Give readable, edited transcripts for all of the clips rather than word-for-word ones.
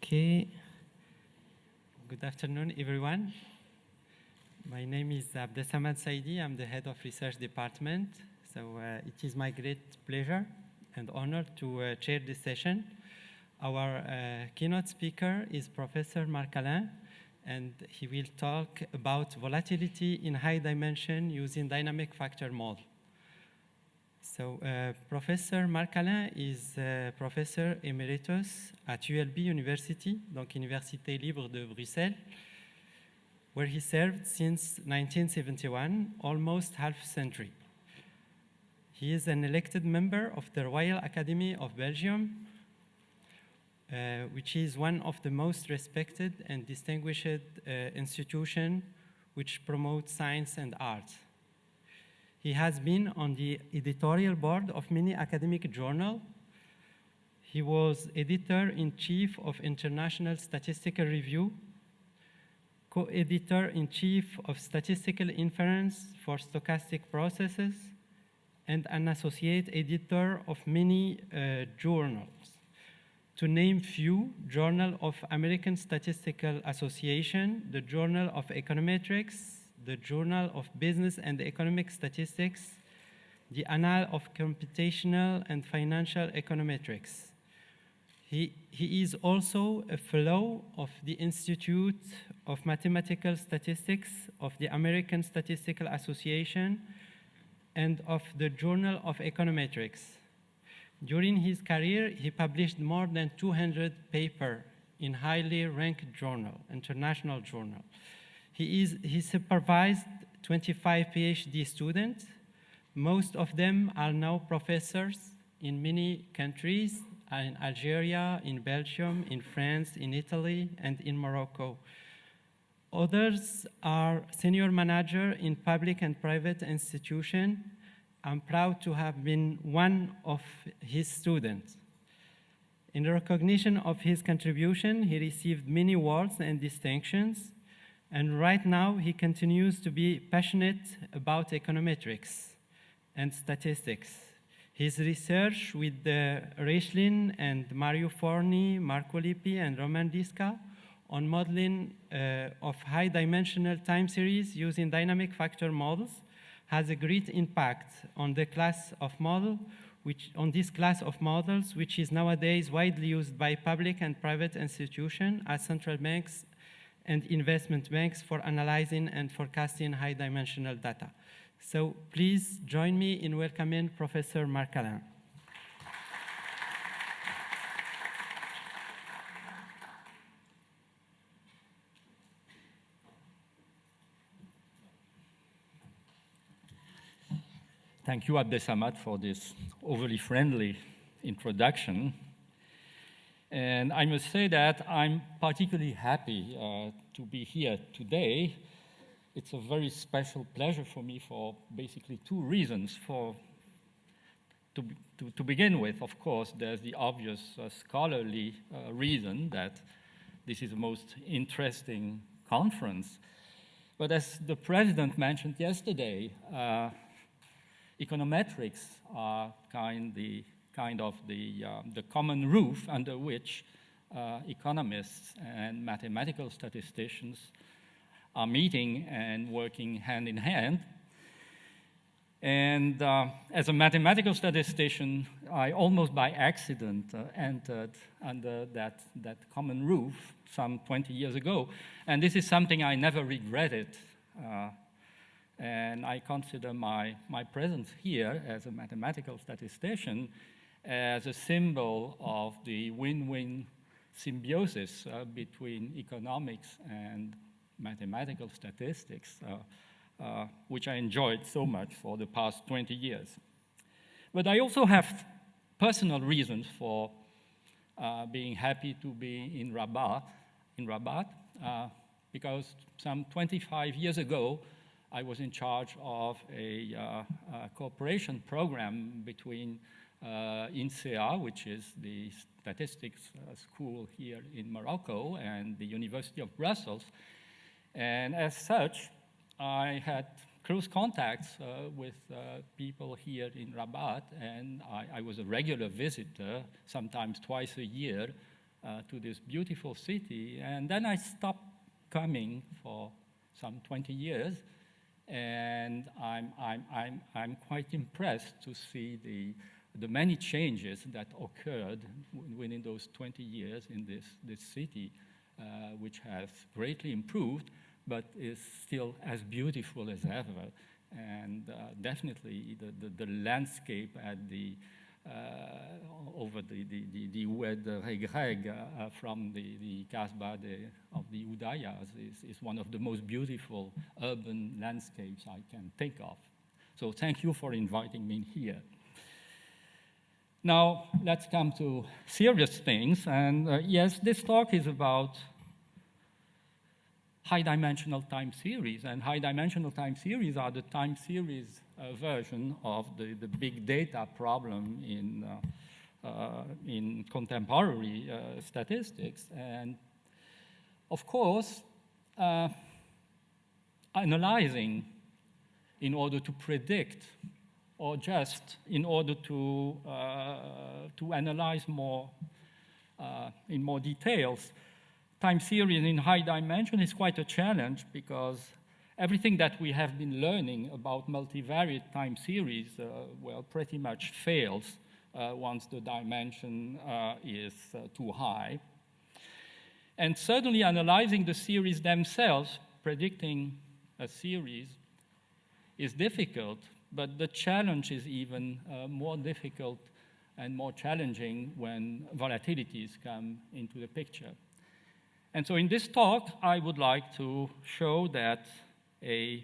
Okay. Good afternoon, everyone. My name is Abdesamad Saidi. I'm the head of research department. So it is my great pleasure and honor to chair this session. Our keynote speaker is Professor Marc, and he will talk about volatility in high dimension using dynamic factor model. So Professor Marc is professor emeritus at ULB University, donc Université Libre de Bruxelles, where he served since 1971, almost half a century. He is an elected member of the Royal Academy of Belgium, which is one of the most respected and distinguished institutions which promote science and art. He has been on the editorial board of many academic journals. He was editor-in-chief of International Statistical Review, co-editor-in-chief of Statistical Inference for Stochastic Processes, and an associate editor of many journals. To name few: Journal of American Statistical Association, the Journal of Econometrics, the Journal of Business and Economic Statistics, the Annal of Computational and Financial Econometrics. He is also a fellow of the Institute of Mathematical Statistics of the American Statistical Association and of the Journal of Econometrics. During his career, he published more than 200 papers in highly ranked journals, international journals. He supervised 25 PhD students. Most of them are now professors in many countries, in Algeria, in Belgium, in France, in Italy, and in Morocco. Others are senior manager in public and private institutions. I'm proud to have been one of his students. In recognition of his contribution, he received many awards and distinctions. And right now, he continues to be passionate about econometrics and statistics. His research with Hallin and Mario Forni, Marco Lippi, and Roman Diska on modeling of high-dimensional time series using dynamic factor models has a great impact on the class of model, this class of models, which is nowadays widely used by public and private institutions as central banks and investment banks for analyzing and forecasting high-dimensional data. So please join me in welcoming Professor Marc. Thank you, Abdesamad, for this overly friendly introduction. And I must say that I'm particularly happy to be here today. It's a very special pleasure for me for basically two reasons. To begin with, of course, there's the obvious scholarly reason that this is the most interesting conference. But as the president mentioned yesterday, econometrics are kind of the common roof under which economists and mathematical statisticians are meeting and working hand in hand. And as a mathematical statistician, I almost by accident entered under that common roof some 20 years ago. And this is something I never regretted. And I consider my presence here as a mathematical statistician as a symbol of the win-win symbiosis between economics and mathematical statistics, which I enjoyed so much for the past 20 years. But I also have personal reasons for being happy to be in Rabat, because some 25 years ago, I was in charge of a cooperation program between INSEA, which is the statistics school here in Morocco, and the University of Brussels. And as such, I had close contacts with people here in Rabat, and I was a regular visitor, sometimes twice a year, to this beautiful city. And then I stopped coming for some 20 years, and I'm quite impressed to see the many changes that occurred within those 20 years in this city, which has greatly improved, but is still as beautiful as ever. And definitely the landscape at the over the Oued Regreg from the Kasbah of the Oudayas is one of the most beautiful urban landscapes I can think of. So thank you for inviting me here. Now, let's come to serious things. And yes, this talk is about high-dimensional time series. And high-dimensional time series are the time series version of the big data problem in contemporary statistics. And of course, analyzing in order to predict, or just in order to analyze more in more details, time series in high dimension is quite a challenge, because everything that we have been learning about multivariate time series, well, pretty much fails once the dimension is too high. And certainly analyzing the series themselves, predicting a series, is difficult, but the challenge is even more difficult and more challenging when volatilities come into the picture. And so in this talk, I would like to show that an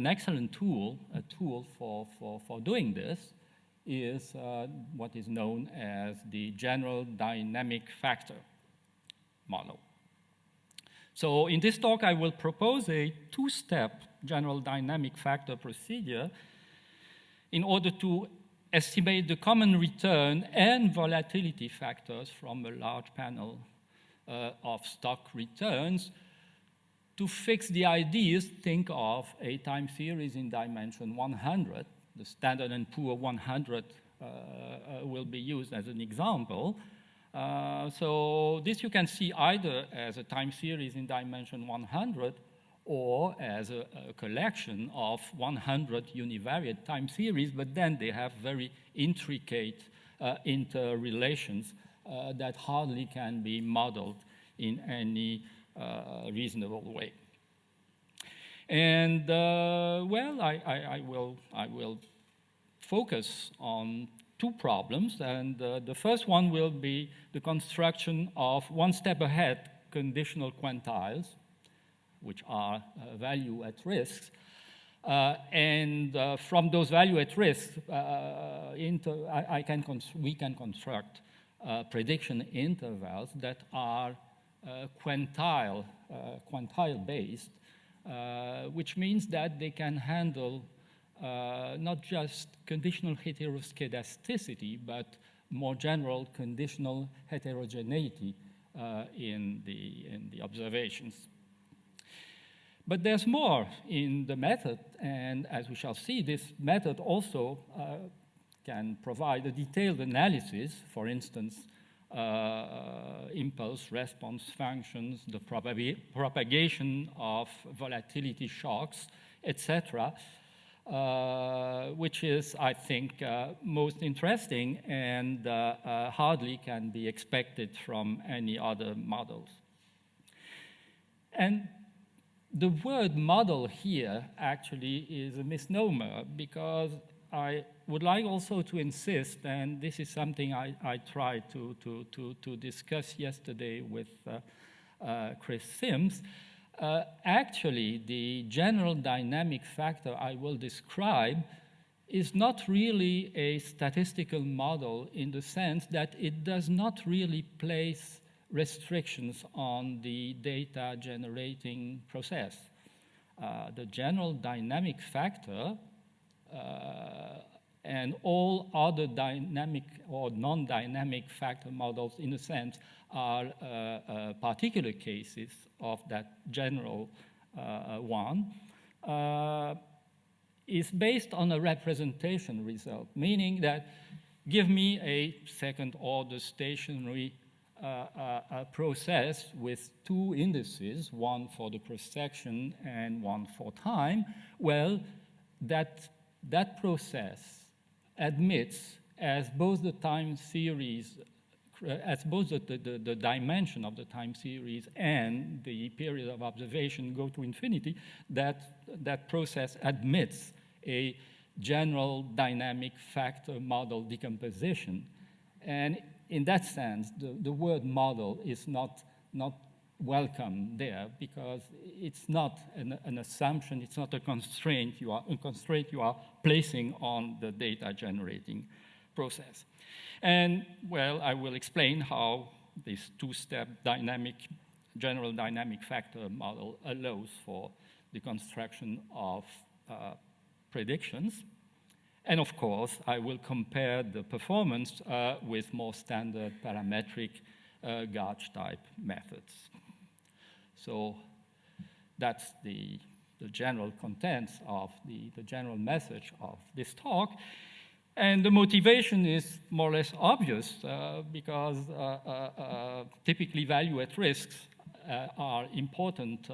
excellent tool, a tool for doing this, is what is known as the general dynamic factor model. So in this talk, I will propose a two-step general dynamic factor procedure in order to estimate the common return and volatility factors from a large panel of stock returns. To fix the ideas, think of a time series in dimension 100. The Standard & Poor 100 will be used as an example. So this you can see either as a time series in dimension 100 or as a collection of 100 univariate time series, but then they have very intricate interrelations that hardly can be modeled in any reasonable way. And well, I will focus on two problems, and the first one will be the construction of one step ahead conditional quantiles, which are value at risk. And from those value at risk, we can construct prediction intervals that are quantile-based, which means that they can handle not just conditional heteroscedasticity, but more general conditional heterogeneity in the observations. But there's more in the method, and as we shall see, this method also can provide a detailed analysis, for instance, impulse response functions, the propagation of volatility shocks, etc., which is, I think, most interesting and hardly can be expected from any other models. And the word model here actually is a misnomer, because I would like also to insist, and this is something I tried to discuss yesterday with Chris Sims. Actually, the general dynamic factor I will describe is not really a statistical model in the sense that it does not really place restrictions on the data generating process. The general dynamic factor and all other dynamic or non-dynamic factor models, in a sense, are particular cases of that general one, is based on a representation result, meaning that give me a second-order stationary process with two indices, one for the cross-section and one for time. Well, that process admits, as both the time series, as both the dimension of the time series and the period of observation go to infinity, that process admits a general dynamic factor model decomposition. And in that sense, the word model is not welcome there, because it's not an assumption, it's not a constraint you are placing on the data generating process. And, well, I will explain how this two-step general dynamic factor model allows for the construction of predictions. And of course, I will compare the performance with more standard parametric gauge-type methods. So that's the general contents of the general message of this talk. And the motivation is more or less obvious because typically value-at-risks are important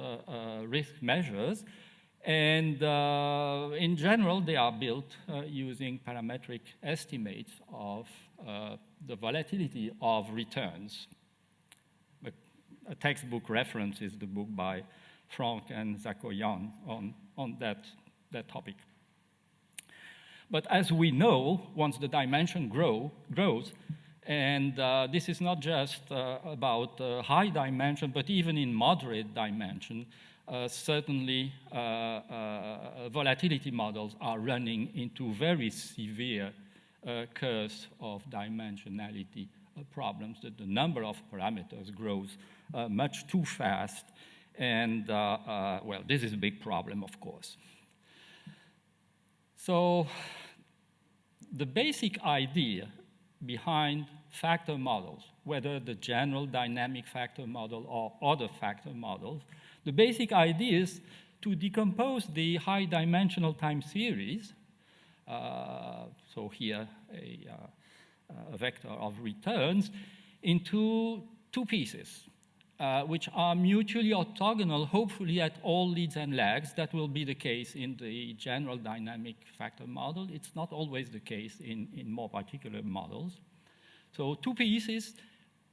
risk measures. And in general, they are built using parametric estimates of the volatility of returns. A textbook reference is the book by Franck and Zakoyan on that topic. But as we know, once the dimension grows, and this is not just about high dimension, but even in moderate dimension, certainly volatility models are running into very severe curves of dimensionality problems, that the number of parameters grows much too fast. And, well, this is a big problem, of course. So the basic idea behind factor models, whether the general dynamic factor model or other factor models, the basic idea is to decompose the high-dimensional time series, so here a vector of returns, into two pieces, which are mutually orthogonal, hopefully at all leads and lags. That will be the case in the general dynamic factor model. It's not always the case in more particular models. So two pieces,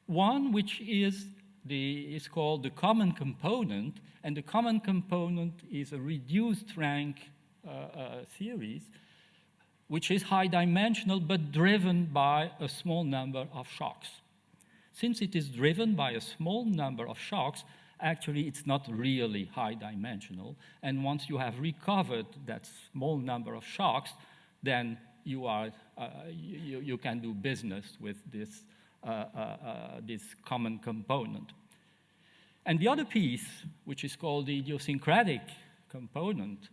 one which is called the common component, and the common component is a reduced rank series, which is high dimensional but driven by a small number of shocks. Since it is driven by a small number of shocks, actually it's not really high dimensional. And once you have recovered that small number of shocks, then you can do business with this common component. And the other piece, which is called the idiosyncratic component,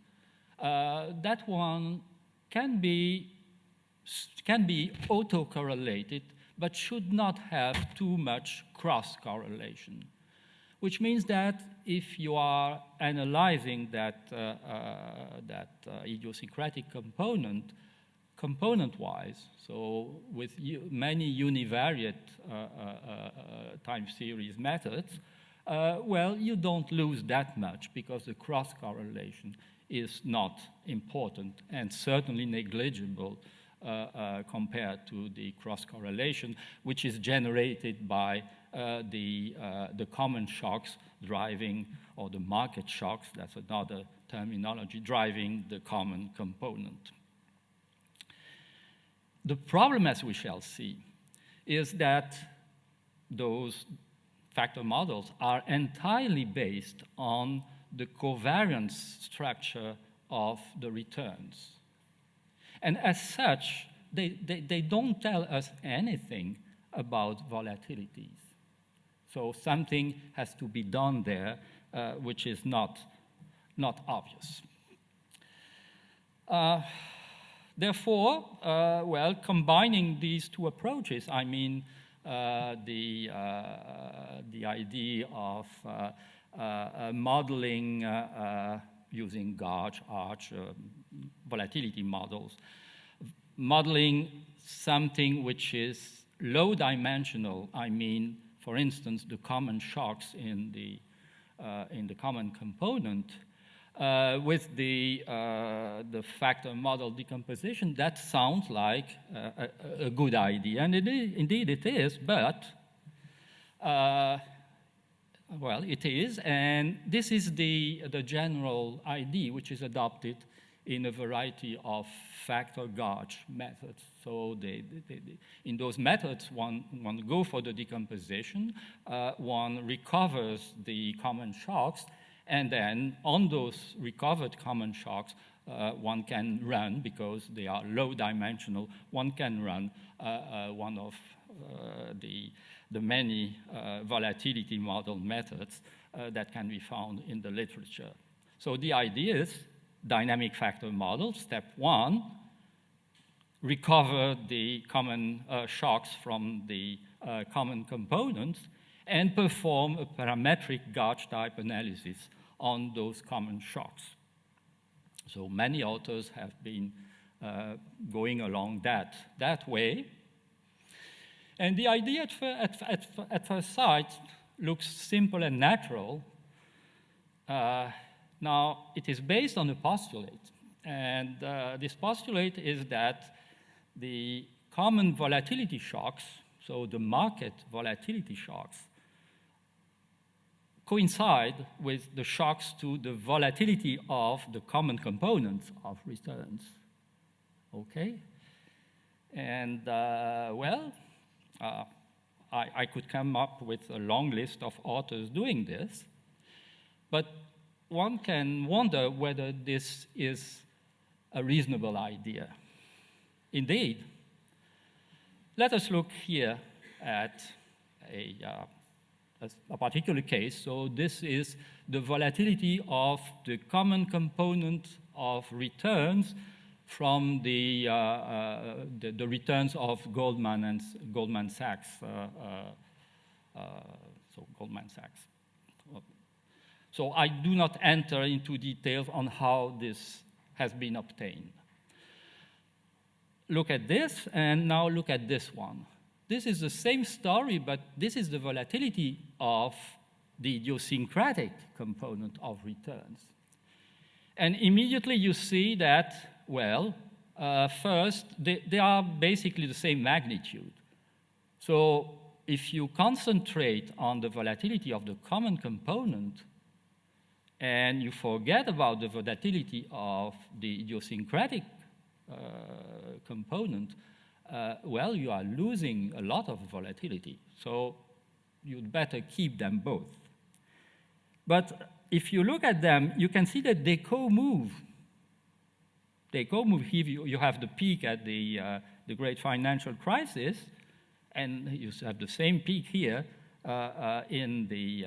that one can be autocorrelated, but should not have too much cross-correlation, which means that if you are analyzing that idiosyncratic component-wise, so with many univariate time series methods, well, you don't lose that much because the cross-correlation is not important and certainly negligible compared to the cross-correlation, which is generated by the common shocks driving, or the market shocks, that's another terminology, driving the common component. The problem, as we shall see, is that those factor models are entirely based on the covariance structure of the returns. And as such, they don't tell us anything about volatilities. So something has to be done there, which is not obvious. Therefore, well, combining these two approaches, I mean the idea of modeling using gauge, arch, volatility models, modeling something which is low dimensional. I mean, for instance, the common shocks in the common component, with the factor model decomposition, that sounds like a good idea, and indeed it is, but, well, it is, and this is the general idea which is adopted in a variety of factor gauge methods. So in those methods, one go for the decomposition, one recovers the common shocks, and then on those recovered common shocks, one can run, because they are low dimensional, one can run one of the many volatility model methods that can be found in the literature. So the idea is dynamic factor model, step one, recover the common shocks from the common components, and perform a parametric gauge type analysis on those common shocks. So many authors have been going along that way. And the idea at first sight looks simple and natural. Now, it is based on a postulate. And this postulate is that the common volatility shocks, so the market volatility shocks, coincide with the shocks to the volatility of the common components of returns. Okay? And, well, I could come up with a long list of authors doing this, but one can wonder whether this is a reasonable idea. Indeed, let us look here at a particular case. So this is the volatility of the common component of returns from the returns of Goldman Sachs. So Goldman Sachs. So I do not enter into details on how this has been obtained. Look at this, and now look at this one. This is the same story, but this is the volatility of the idiosyncratic component of returns. And immediately you see that, well, first, they are basically the same magnitude. So if you concentrate on the volatility of the common component, and you forget about the volatility of the idiosyncratic component, well, you are losing a lot of volatility. So you'd better keep them both. But if you look at them, you can see that they co-move. They co-move. Here you have the peak at the great financial crisis, and you have the same peak here in the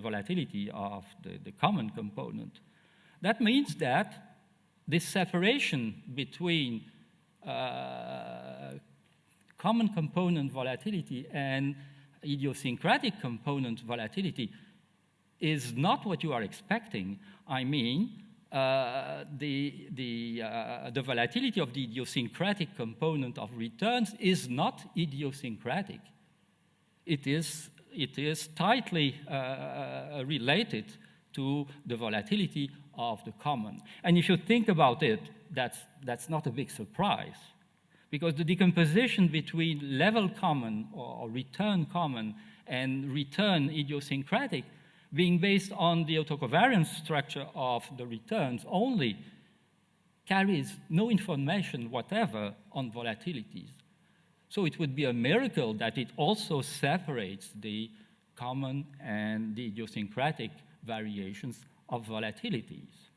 volatility of the common component. That means that this separation between common component volatility and idiosyncratic component volatility is not what you are expecting. I mean, the volatility of the idiosyncratic component of returns is not idiosyncratic. It is tightly related to the volatility of the common. And if you think about it, that's not a big surprise, because the decomposition between level common or return common and return idiosyncratic, being based on the autocovariance structure of the returns only, carries no information whatever on volatilities. So it would be a miracle that it also separates the common and the idiosyncratic variations of volatilities.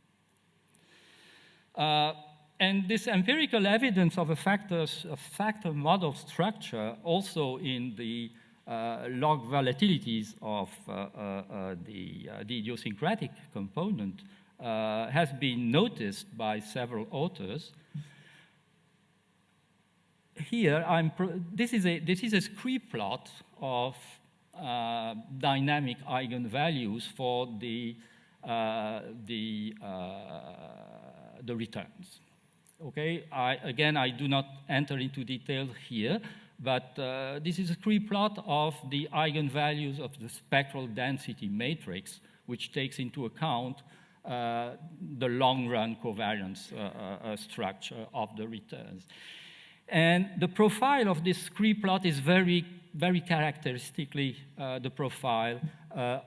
And this empirical evidence of a factor model structure also in the log volatilities of the idiosyncratic component has been noticed by several authors. Here, this is a script plot of dynamic eigenvalues for the returns. Okay, again, I do not enter into details here, but this is a tree plot of the eigenvalues of the spectral density matrix, which takes into account the long-run covariance structure of the returns. And the profile of this tree plot is very, very characteristically the profile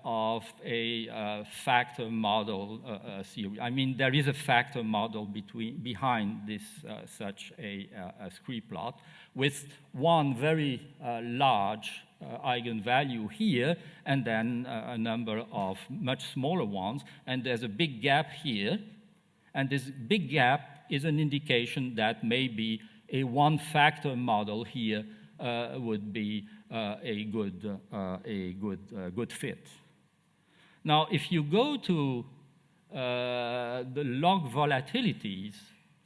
of a factor model theory. I mean, there is a factor model behind this such a scree plot with one very large eigenvalue here, and then a number of much smaller ones, and there's a big gap here, and this big gap is an indication that maybe a one-factor model here would be a good fit. Now, if you go to the log volatilities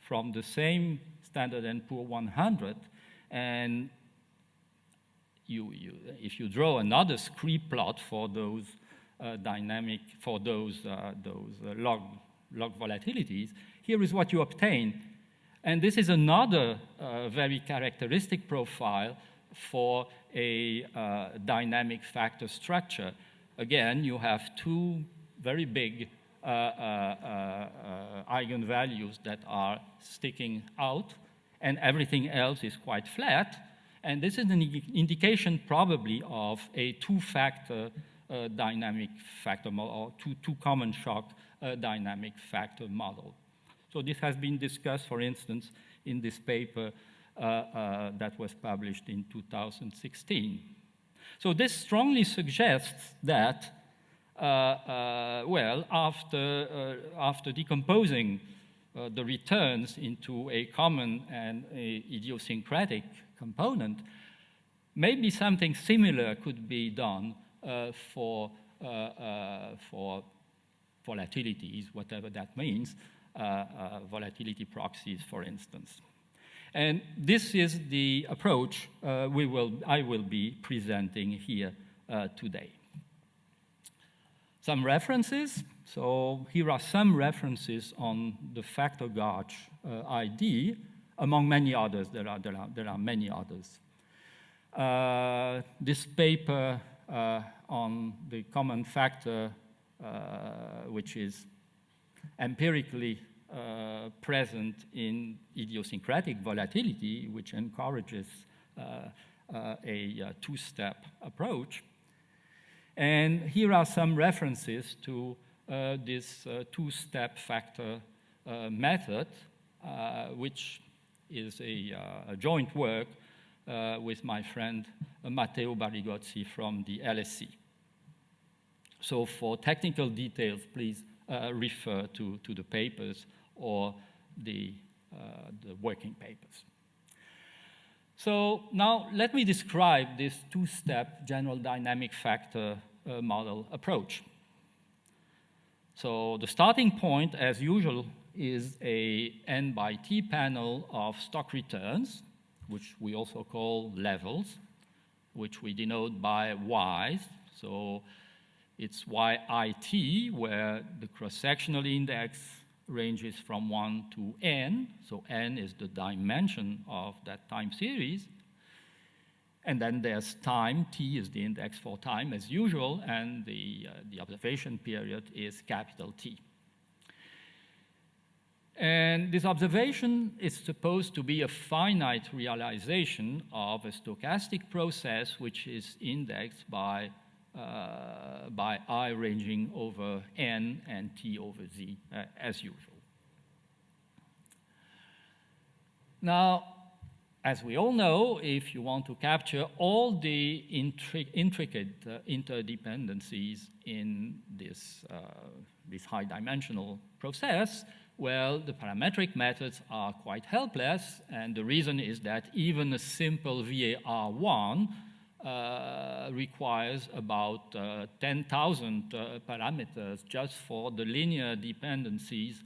from the same Standard & Poor 100, and if you draw another scree plot for those log volatilities, here is what you obtain. And this is another very characteristic profile for a dynamic factor structure. Again, you have two very big eigenvalues that are sticking out, and everything else is quite flat. And this is an indication probably of a two-factor dynamic factor model, or two common shock dynamic factor model. So this has been discussed, for instance, in this paper that was published in 2016. So this strongly suggests that, well, after decomposing the returns into a common and a idiosyncratic component, maybe something similar could be done for volatilities, whatever that means, volatility proxies, for instance. And this is the approach I will be presenting here today. Some references. So here are some references on the factor gauge ID, among many others. There are many others. This paper on the common factor, which is empirically present in idiosyncratic volatility, which encourages a two-step approach. And here are some references to this two-step factor method, which is a joint work with my friend Matteo Barigozzi from the LSE. So for technical details, please refer to the papers or the working papers. So now let me describe this two-step general dynamic factor model approach. So the starting point, as usual, is a n by t panel of stock returns, which we also call levels, which we denote by y's. So it's YIT, where the cross-sectional index ranges from 1 to n. So n is the dimension of that time series. And then there's time. T is the index for time, as usual, and the observation period is capital T. And this observation is supposed to be a finite realization of a stochastic process which is indexed by I ranging over n and t over z, as usual. Now, as we all know, if you want to capture all the intricate interdependencies in this high-dimensional process, well, the parametric methods are quite helpless, and the reason is that even a simple VAR1 requires about 10,000 parameters just for the linear dependencies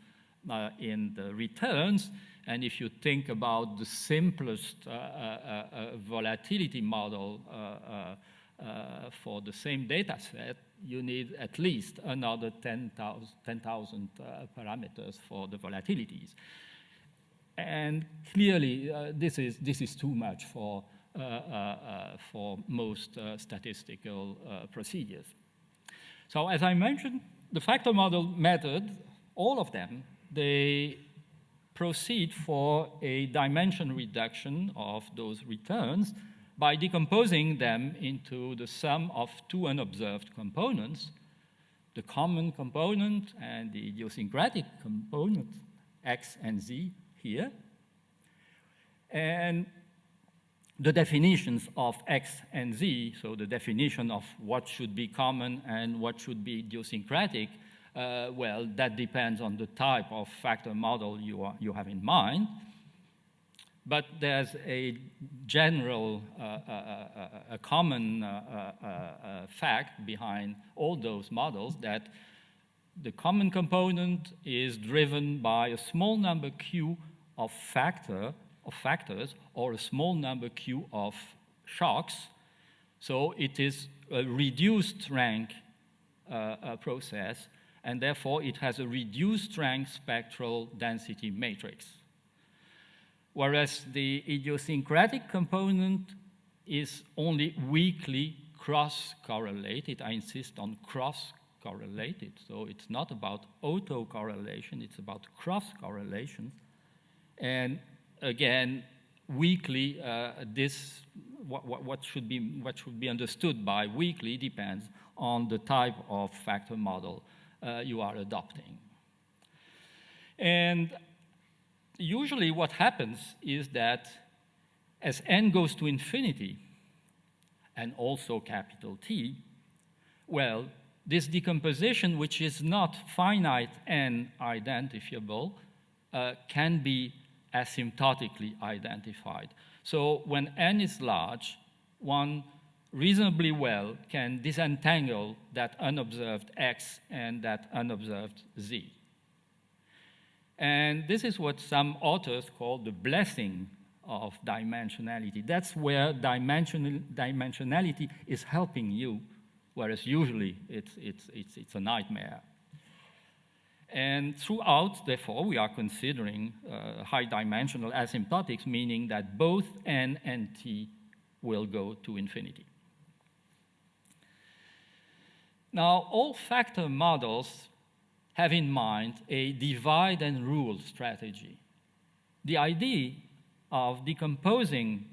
in the returns. And if you think about the simplest volatility model for the same data set, you need at least another 10,000 parameters for the volatilities. And clearly, this is too much for most statistical procedures. So as I mentioned, the factor model method, all of them, they proceed for a dimension reduction of those returns by decomposing them into the sum of two unobserved components, the common component and the idiosyncratic component, x and z here. And the definitions of x and z, so the definition of what should be common and what should be idiosyncratic, well, that depends on the type of factor model you have in mind. But there's a general, a common fact behind all those models, that the common component is driven by a small number q of factors or a small number q of shocks. So it is a reduced rank process, and therefore it has a reduced rank spectral density matrix. Whereas the idiosyncratic component is only weakly cross-correlated. I insist on cross-correlated. So it's not about auto-correlation, it's about cross-correlation. And again, weakly, what should be understood by weakly depends on the type of factor model you are adopting. And usually what happens is that as n goes to infinity, and also capital T, well, this decomposition, which is not finite n identifiable, can be asymptotically identified. So when n is large, one reasonably well can disentangle that unobserved x and that unobserved z. And this is what some authors call the blessing of dimensionality. That's where dimensionality is helping you, whereas usually it's a nightmare. And throughout, therefore, we are considering high-dimensional asymptotics, meaning that both n and t will go to infinity. Now, all factor models have in mind a divide and rule strategy. The idea of decomposing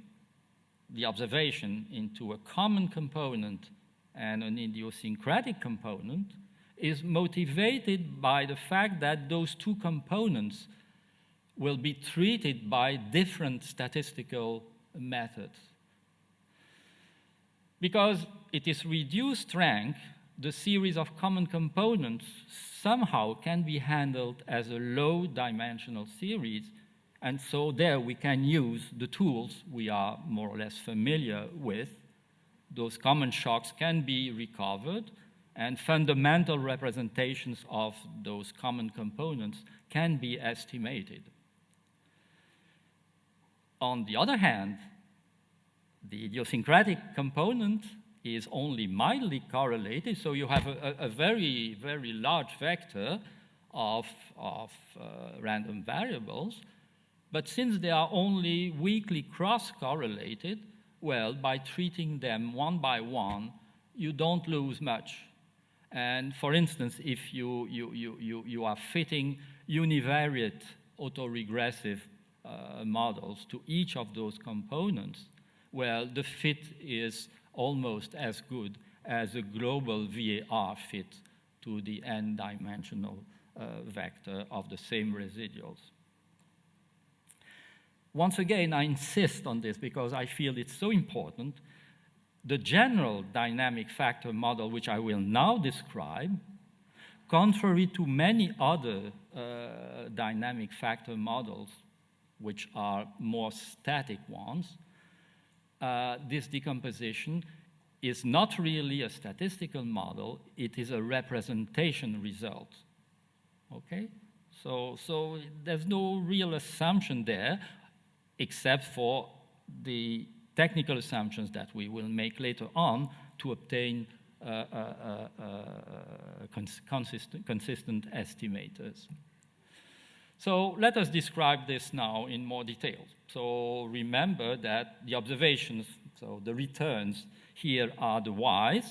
the observation into a common component and an idiosyncratic component is motivated by the fact that those two components will be treated by different statistical methods. Because it is reduced rank, the series of common components somehow can be handled as a low-dimensional series, and so there we can use the tools we are more or less familiar with. Those common shocks can be recovered, and fundamental representations of those common components can be estimated. On the other hand, the idiosyncratic component is only mildly correlated, so you have a very, very large vector of random variables. But since they are only weakly cross-correlated, well, by treating them one by one, you don't lose much. And for instance, if you are fitting univariate autoregressive models to each of those components, well, the fit is almost as good as a global VAR fit to the n-dimensional vector of the same residuals. Once again, I insist on this because I feel it's so important. The general dynamic factor model, which I will now describe, contrary to many other dynamic factor models, which are more static ones, this decomposition is not really a statistical model, it is a representation result. Okay? So there's no real assumption there, except for the technical assumptions that we will make later on to obtain consistent estimators. So let us describe this now in more detail. So remember that the observations, so the returns here are the y's,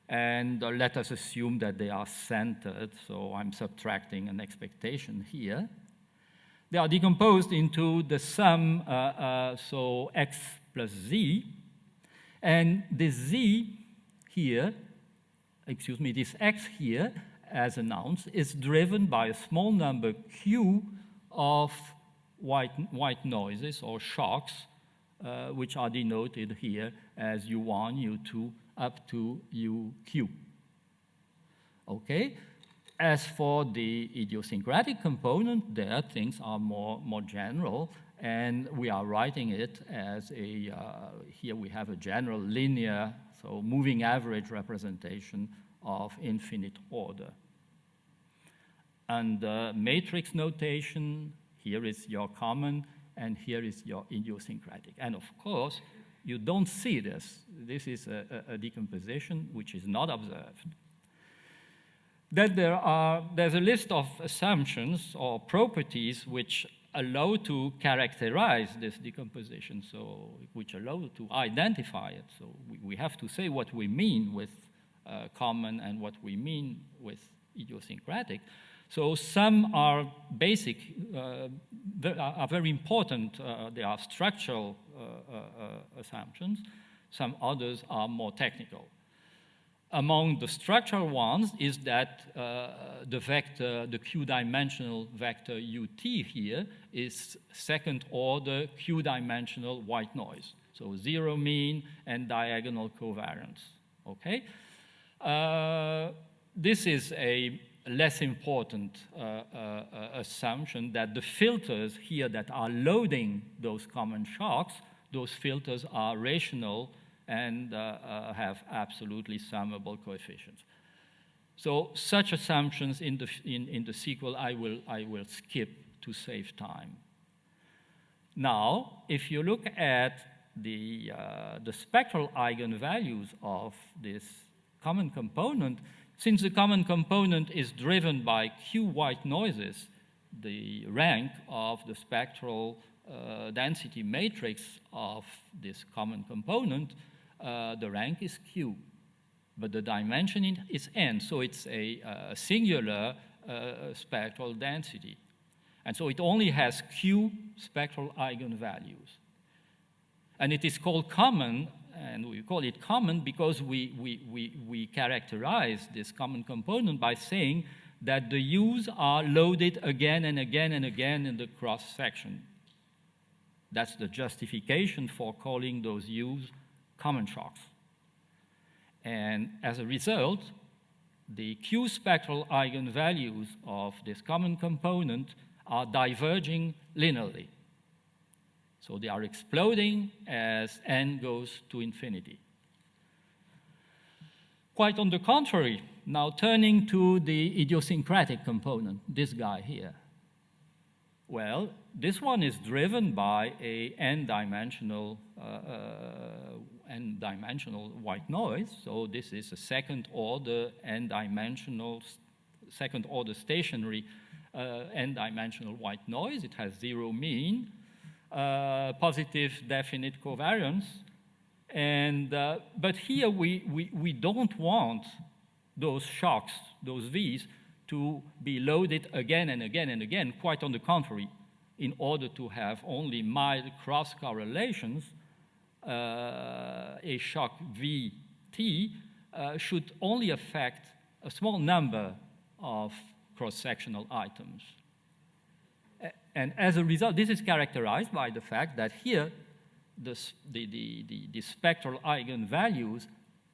and let us assume that they are centered, so I'm subtracting an expectation here. They are decomposed into the sum, so x plus z, and this z here, excuse me, this x here, as announced, is driven by a small number q of white noises or shocks, which are denoted here as U1, U2, up to UQ. Okay? As for the idiosyncratic component, there things are more general, and we are writing it as a, here we have a general linear, so moving average representation of infinite order. And matrix notation, here is your common, and here is your idiosyncratic. And of course, you don't see this. This is a decomposition which is not observed. Then there's a list of assumptions or properties which allow to characterize this decomposition, so which allow to identify it. So we have to say what we mean with common and what we mean with idiosyncratic. So some are basic, are very important. They are structural assumptions. Some others are more technical. Among the structural ones is that the vector, the q-dimensional vector ut here is second order q-dimensional white noise. So zero mean and diagonal covariance, okay? This is a less important assumption that the filters here that are loading those common shocks, those filters are rational and have absolutely summable coefficients. So such assumptions in the sequel I will skip to save time. Now, if you look at the spectral eigenvalues of this common component, since the common component is driven by Q white noises, the rank of the spectral density matrix of this common component, the rank is Q, but the dimension is N, so it's a singular spectral density. And so it only has Q spectral eigenvalues. And it is called common, and we call it common because we characterize this common component by saying that the U's are loaded again and again and again in the cross-section. That's the justification for calling those U's common shocks. And as a result, the Q spectral eigenvalues of this common component are diverging linearly. So they are exploding as n goes to infinity. Quite on the contrary, now turning to the idiosyncratic component, this guy here. Well, this one is driven by a n-dimensional white noise. So this is a second order n-dimensional, second order stationary n-dimensional white noise. It has zero mean. Positive definite covariance, and but here we don't want those shocks, those V's, to be loaded again and again and again. Quite on the contrary, in order to have only mild cross correlations, a shock VT should only affect a small number of cross-sectional items. And as a result, this is characterized by the fact that here the spectral eigenvalues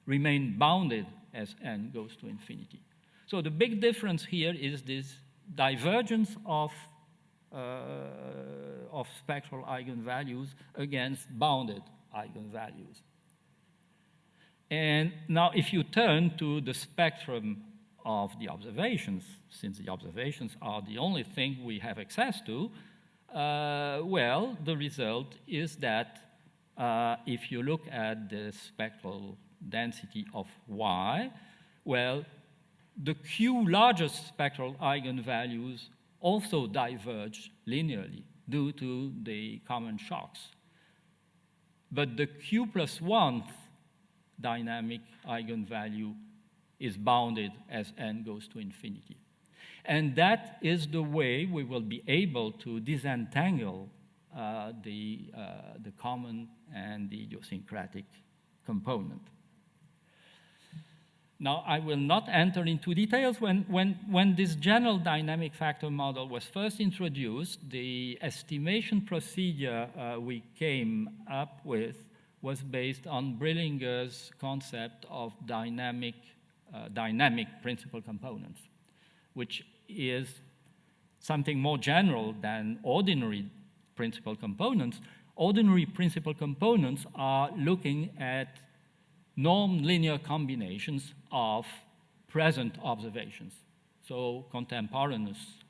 remain bounded as n goes to infinity. So the big difference here is this divergence of spectral eigenvalues against bounded eigenvalues. And now if you turn to the spectrum of the observations, since the observations are the only thing we have access to, well, the result is that if you look at the spectral density of Y, well, the Q largest spectral eigenvalues also diverge linearly due to the common shocks. But the Q+1th dynamic eigenvalue is bounded as n goes to infinity. And that is the way we will be able to disentangle the common and the idiosyncratic component. Now, I will not enter into details. When this general dynamic factor model was first introduced, the estimation procedure we came up with was based on Brillinger's concept of dynamic principal components, which is something more general than ordinary principal components. Ordinary principal components are looking at norm linear combinations of present observations, so contemporaneous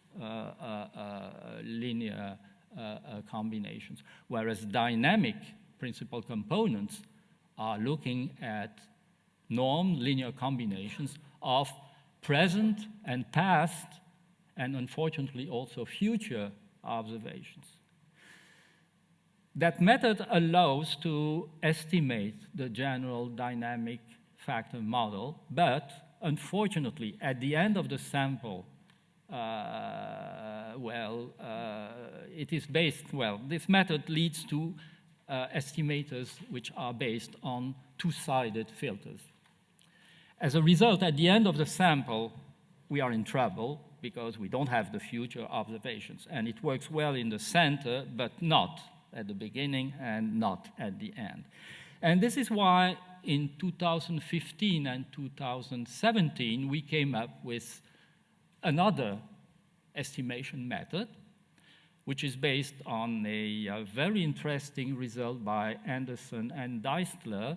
linear combinations, whereas dynamic principal components are looking at norm linear combinations of present and past, and unfortunately also future observations. That method allows to estimate the general dynamic factor model, but unfortunately, at the end of the sample, it is based, this method leads to estimators which are based on two-sided filters. As a result, at the end of the sample, we are in trouble because we don't have the future observations. And it works well in the center, but not at the beginning and not at the end. And this is why in 2015 and 2017, we came up with another estimation method, which is based on a very interesting result by Anderson and Deistler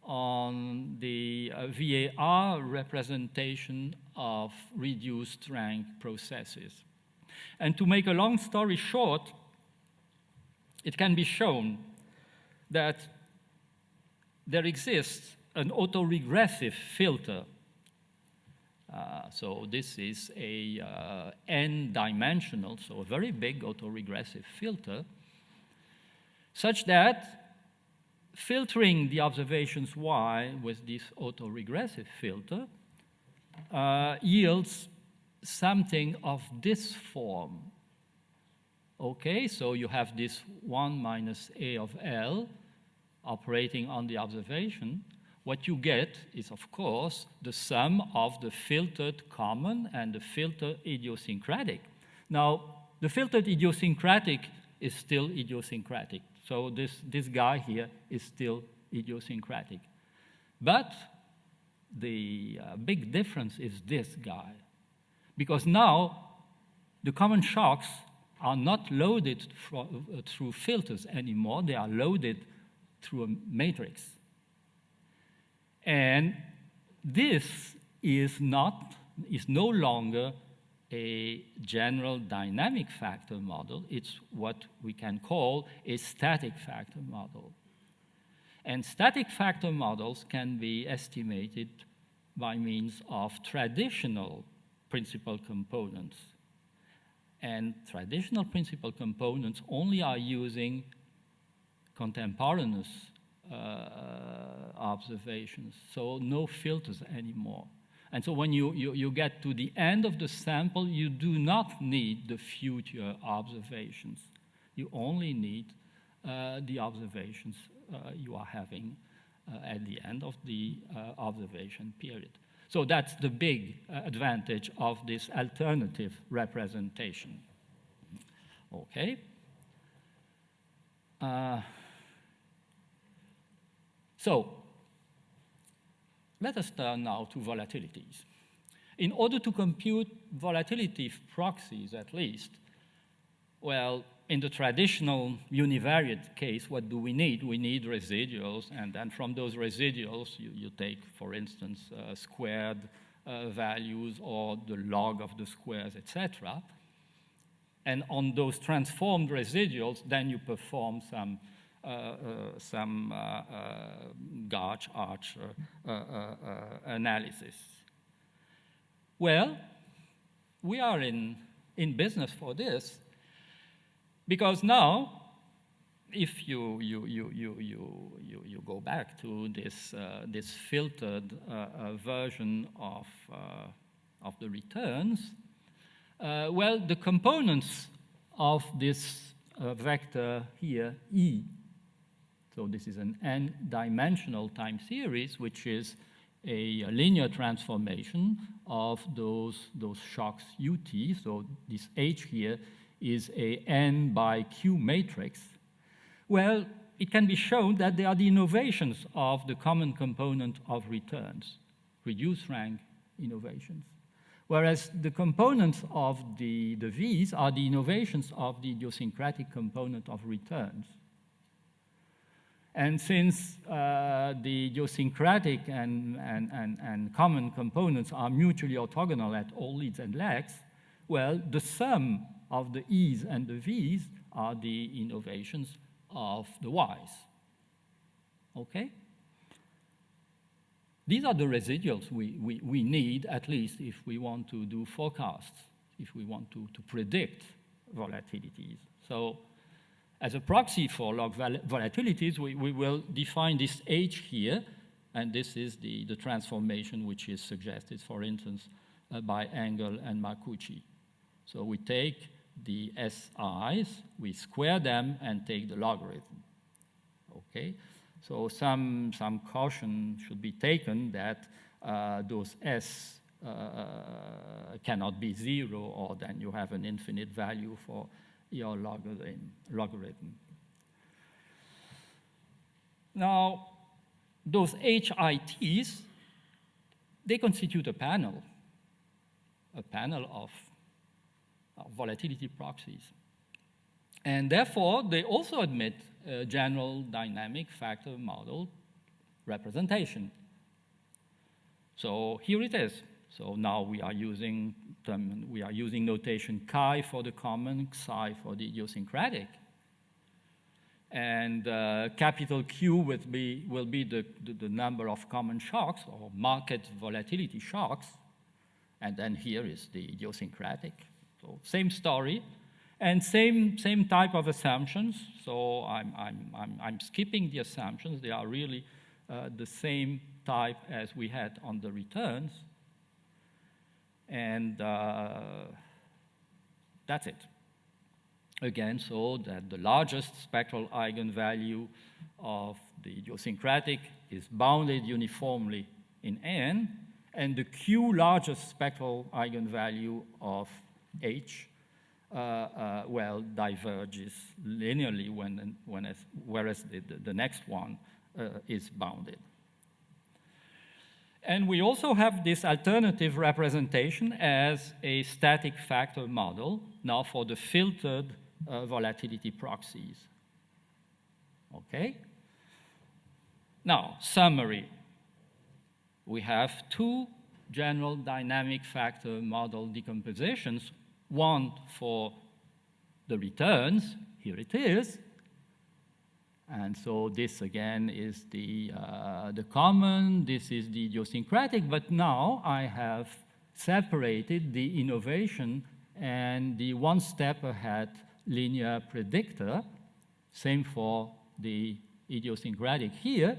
on the VAR representation of reduced rank processes. And to make a long story short, it can be shown that there exists an autoregressive filter. So this is a n-dimensional, so a very big autoregressive filter, such that filtering the observations y with this autoregressive filter yields something of this form. Okay, so you have this 1 minus a of L operating on the observation. What you get is, of course, the sum of the filtered common and the filtered idiosyncratic. Now, the filtered idiosyncratic is still idiosyncratic. So this guy here is still idiosyncratic. But the big difference is this guy. Because now the common shocks are not loaded through filters anymore. They are loaded through a matrix. And this is no longer a general dynamic factor model. It's what we can call a static factor model. And static factor models can be estimated by means of traditional principal components. And traditional principal components only are using contemporaneous observations, so no filters anymore. And so when you get to the end of the sample, you do not need the future observations. You only need the observations you are having at the end of the observation period. So that's the big advantage of this alternative representation. Okay. So let us turn now to volatilities. In order to compute volatility proxies, at least, well, in the traditional univariate case, what do we need? We need residuals, and then from those residuals, you take, for instance, squared values or the log of the squares, etc. And on those transformed residuals, then you perform some gauge-arch analysis. Well, we are in in business for this, because now, if you go back to this filtered version of the returns, well, the components of this vector here, E, so this is an n-dimensional time series, which is a linear transformation of those shocks ut. So this H here is a n by q matrix. Well, it can be shown that they are the innovations of the common component of returns, reduced rank innovations. Whereas the components of the V's are the innovations of the idiosyncratic component of returns. And since the idiosyncratic and common components are mutually orthogonal at all leads and lags, well, the sum of the E's and the V's are the innovations of the Y's. Okay? These are the residuals we need, at least if we want to do forecasts, if we want to predict volatilities. So as a proxy for log volatilities, we will define this H here, and this is the transformation which is suggested, for instance, by Engel and Marcucci. So we take the SIs, we square them, and take the logarithm. Okay? So some caution should be taken that those S cannot be 0, or then you have an infinite value for your logarithm. Now, those HITs, they constitute a panel of volatility proxies. And therefore, they also admit a general dynamic factor model representation. So here it is. So now we are using notation chi for the common, psi for the idiosyncratic. And capital Q will be the number of common shocks or market volatility shocks. And then here is the idiosyncratic. So same story and same type of assumptions. So I'm skipping the assumptions. They are really the same type as we had on the returns. And that's it. Again, so that the largest spectral eigenvalue of the idiosyncratic is bounded uniformly in N, and the Q largest spectral eigenvalue of H, well, diverges linearly whereas the next one is bounded. And we also have this alternative representation as a static factor model now for the filtered volatility proxies. Okay? Now, summary. We have two general dynamic factor model decompositions, one for the returns, here it is, and so this again is the common, this is the idiosyncratic, but now I have separated the innovation and the one step ahead linear predictor, same for the idiosyncratic here,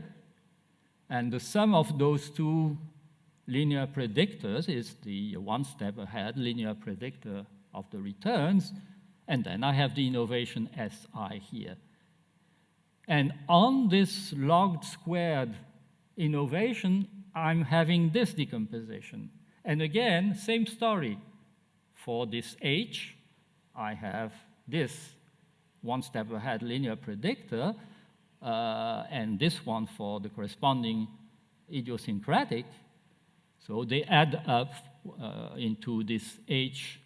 and the sum of those two linear predictors is the one step ahead linear predictor of the returns, and then I have the innovation SI here. And on this log squared innovation, I'm having this decomposition. And again, same story. For this H, I have this one step ahead linear predictor, and this one for the corresponding idiosyncratic. So they add up into this H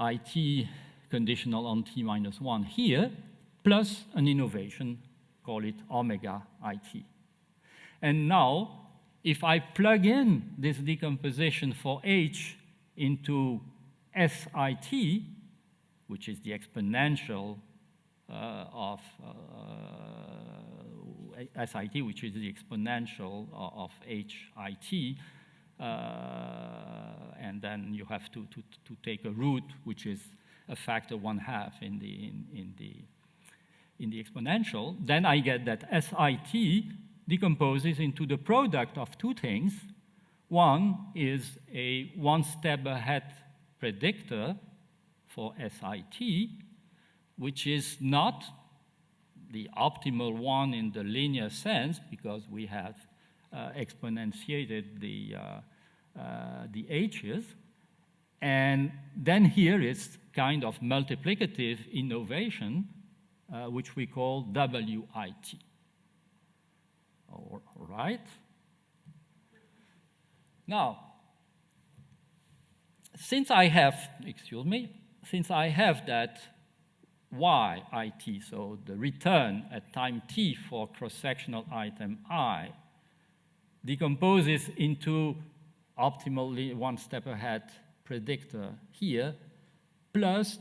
IT conditional on t minus 1 here, plus an innovation, call it omega IT. And now, if I plug in this decomposition for H into SIT, which is the exponential of SIT, which is the exponential of HIT, and then you have to take a root, which is a factor 1/2 in the exponential. Then I get that SIT decomposes into the product of two things. One is a one-step ahead predictor for SIT, which is not the optimal one in the linear sense, because we have exponentiated the h's. And then here is kind of multiplicative innovation, which we call WIT. All right? Now, since I have that YIT, so the return at time t for cross-sectional item I, decomposes into optimally one step ahead predictor here, plus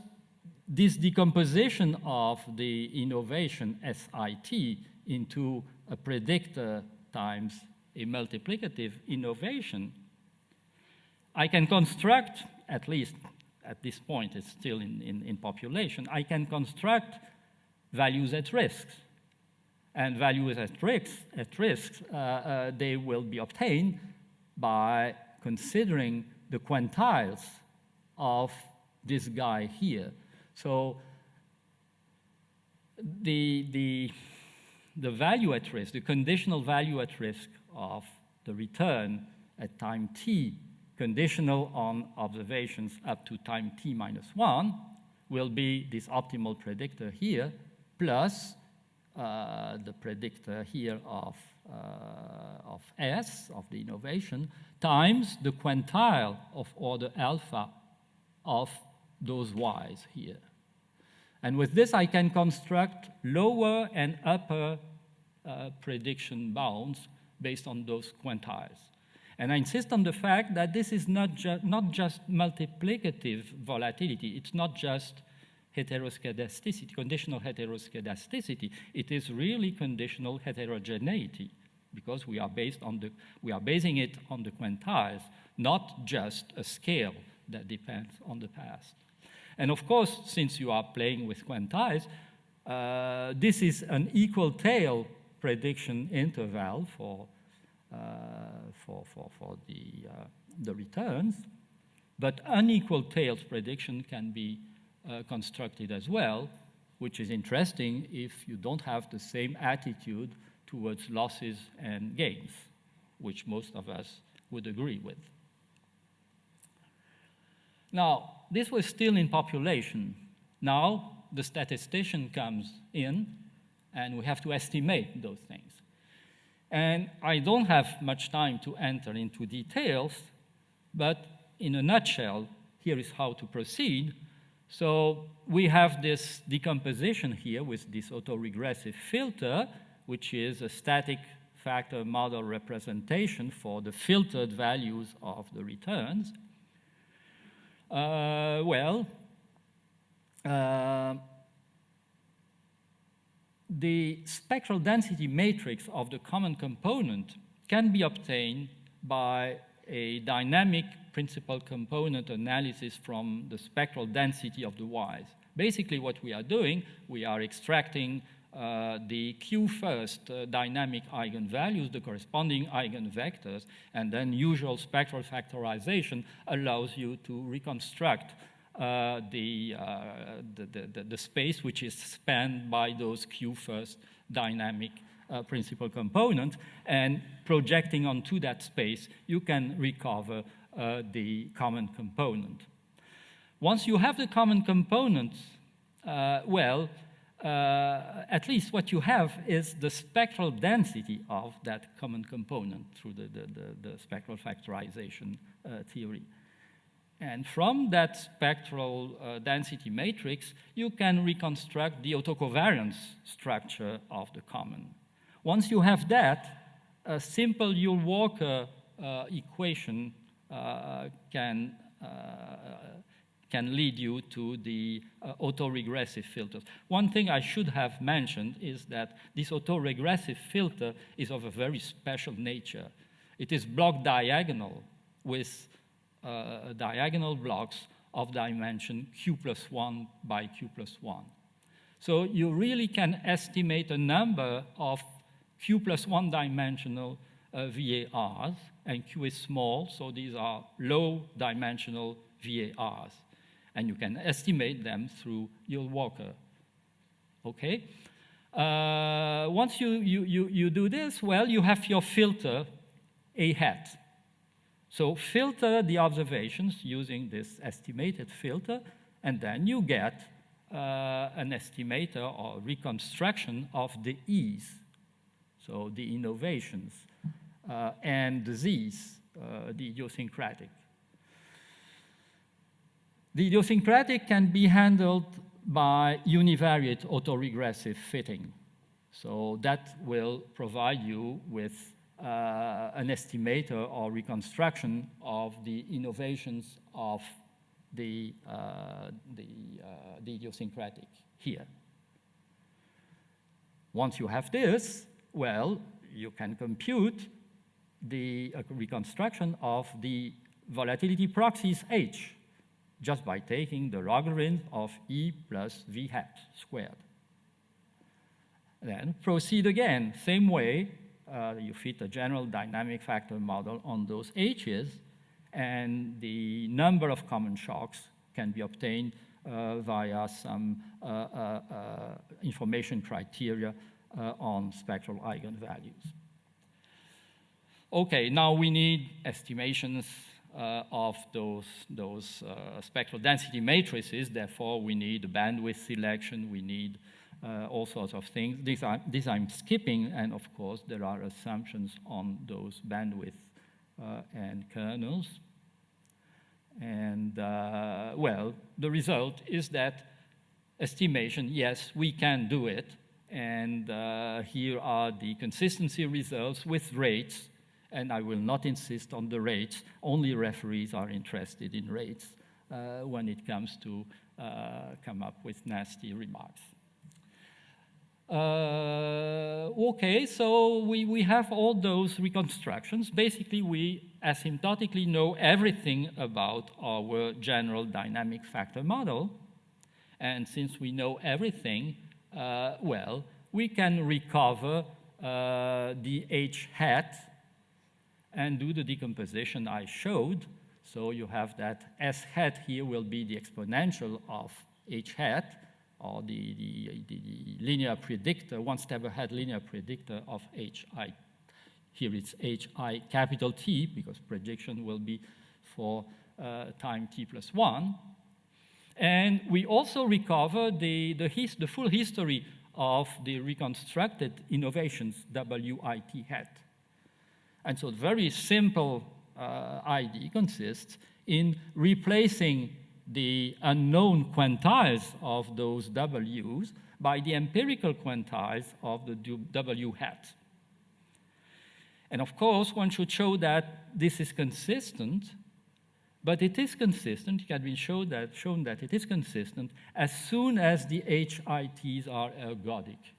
this decomposition of the innovation SIT into a predictor times a multiplicative innovation, I can construct, at least at this point it's still in population, I can construct values at risk. And values at risk, they will be obtained by considering the quantiles of this guy here. So the value at risk, the conditional value at risk of the return at time t, conditional on observations up to time t minus 1, will be this optimal predictor here, plus the predictor here of S, of the innovation, times the quantile of order alpha of those y's here. And with this, I can construct lower and upper prediction bounds based on those quantiles. And I insist on the fact that this is not just multiplicative volatility. It's not just heteroscedasticity, conditional heteroscedasticity. It is really conditional heterogeneity, because we are basing it on the quantiles, not just a scale that depends on the past. And of course, since you are playing with quantiles, this is an equal tail prediction interval for the returns, but unequal tails prediction can be constructed as well, which is interesting if you don't have the same attitude towards losses and gains, which most of us would agree with. Now, this was still in population. Now, the statistician comes in, and we have to estimate those things. And I don't have much time to enter into details, but in a nutshell, here is how to proceed. So we have this decomposition here with this autoregressive filter, which is a static factor model representation for the filtered values of the returns. The spectral density matrix of the common component can be obtained by a dynamic principal component analysis from the spectral density of the y's. Basically, what we are doing, we are extracting the Q-first dynamic eigenvalues, the corresponding eigenvectors, and then usual spectral factorization allows you to reconstruct the space which is spanned by those Q-first dynamic principal components, and projecting onto that space, you can recover the common component. Once you have the common component, at least what you have is the spectral density of that common component through the spectral factorization theory. And from that spectral density matrix, you can reconstruct the autocovariance structure of the common. Once you have that, a simple Yule-Walker equation can lead you to the autoregressive filters. One thing I should have mentioned is that this autoregressive filter is of a very special nature. It is block diagonal with diagonal blocks of dimension q plus 1 by q plus 1. So you really can estimate a number of q plus 1 dimensional VARs, and q is small, so these are low dimensional VARs. And you can estimate them through your Walker. Okay? Once you do this, well, you have your filter A hat. So filter the observations using this estimated filter, and then you get an estimator or reconstruction of the E's, so the innovations, and the Z's, the idiosyncratic. The idiosyncratic can be handled by univariate autoregressive fitting. So that will provide you with an estimator or reconstruction of the innovations of the idiosyncratic here. Once you have this, well, you can compute the reconstruction of the volatility proxies H just by taking the logarithm of E plus V hat squared. Then proceed again, same way, you fit a general dynamic factor model on those H's, and the number of common shocks can be obtained via some information criteria on spectral eigenvalues. Okay, now we need estimations of those spectral density matrices. Therefore, we need bandwidth selection. We need all sorts of things. These I'm skipping, and of course, there are assumptions on those bandwidth and kernels. And well, the result is that estimation, yes, we can do it. And here are the consistency results with rates. And I will not insist on the rates. Only referees are interested in rates when it comes to come up with nasty remarks. Okay, so we have all those reconstructions. Basically, we asymptotically know everything about our general dynamic factor model. And since we know everything, well, we can recover the H hat and do the decomposition I showed. So you have that S hat here will be the exponential of H hat, or the linear predictor, one step ahead linear predictor of HI. Here it's HI capital T, because prediction will be for time t plus 1. And we also recover the full history of the reconstructed innovations, WIT hat. And so the very simple ID consists in replacing the unknown quantiles of those W's by the empirical quantiles of the W hat. And of course, one should show that this is consistent, but it is consistent, it can be shown that it is consistent as soon as the HITs are ergodic,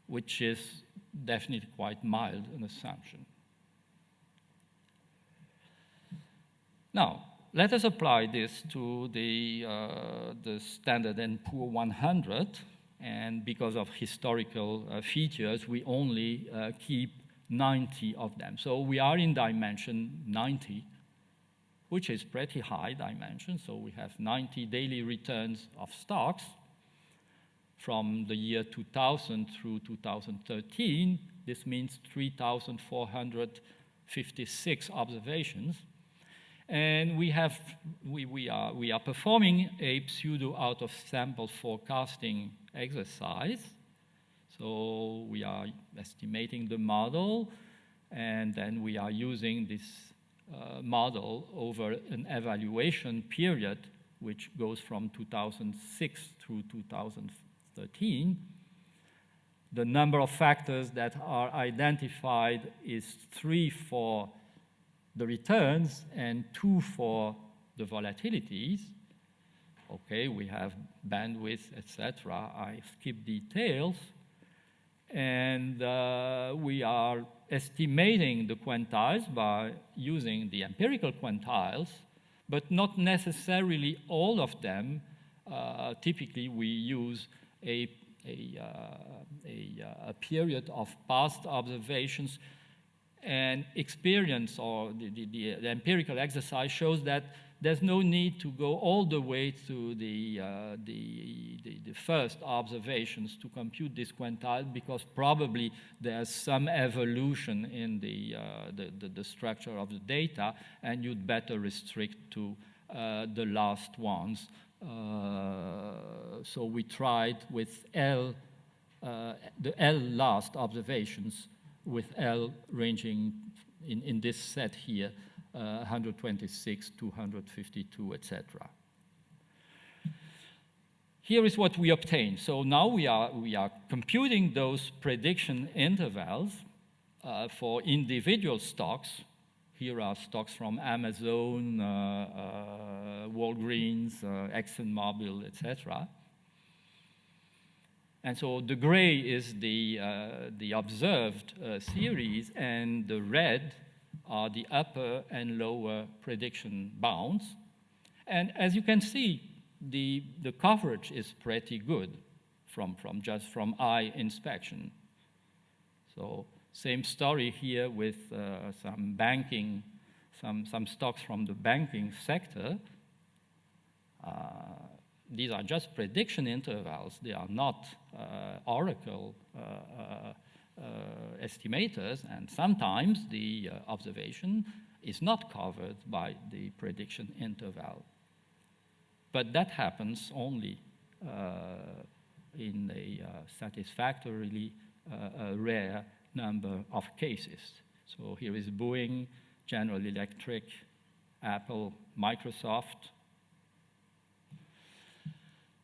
which is definitely quite mild an assumption. Now, let us apply this to the Standard and Poor 100, and because of historical features, we only keep 90 of them. So we are in dimension 90, which is pretty high dimension. So we have 90 daily returns of stocks from the year 2000 through 2013. This means 3,456 observations. And we are performing a pseudo out-of-sample forecasting exercise. So we are estimating the model, and then we are using this model over an evaluation period, which goes from 2006 through 2013. The number of factors that are identified is 3 for the returns and 2 for the volatilities. Okay, we have bandwidth, etc. I skip details. And we are estimating the quantiles by using the empirical quantiles, but not necessarily all of them. Typically, we use a period of past observations and experience, or the empirical exercise shows that there's no need to go all the way to the first observations to compute this quantile, because probably there's some evolution in the structure of the data, and you'd better restrict to the last ones. So we tried with the L last observations, with L ranging in this set here, 126, 252, etc. Here is what we obtained. So now we are computing those prediction intervals for individual stocks. Here are stocks from Amazon, Walgreens, ExxonMobil, etc. And so the gray is the observed series, and the red are the upper and lower prediction bounds. And as you can see, the coverage is pretty good from eye inspection. So same story here with some banking, some stocks from the banking sector. These are just prediction intervals. They are not oracle estimators, and sometimes the observation is not covered by the prediction interval. But that happens only in a satisfactorily rare number of cases. So here is Boeing, General Electric, Apple, Microsoft.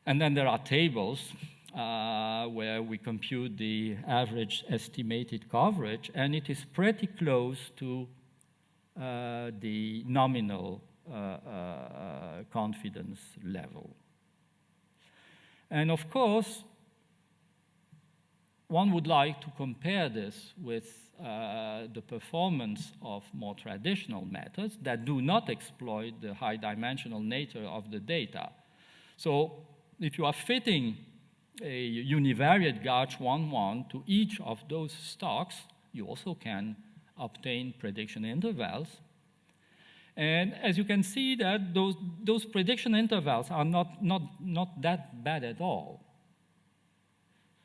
And then there are tables where we compute the average estimated coverage, and it is pretty close to the nominal confidence level. And of course, one would like to compare this with the performance of more traditional methods that do not exploit the high-dimensional nature of the data. So if you are fitting a univariate gauge 1-1 to each of those stocks, you also can obtain prediction intervals. And as you can see, that those prediction intervals are not that bad at all.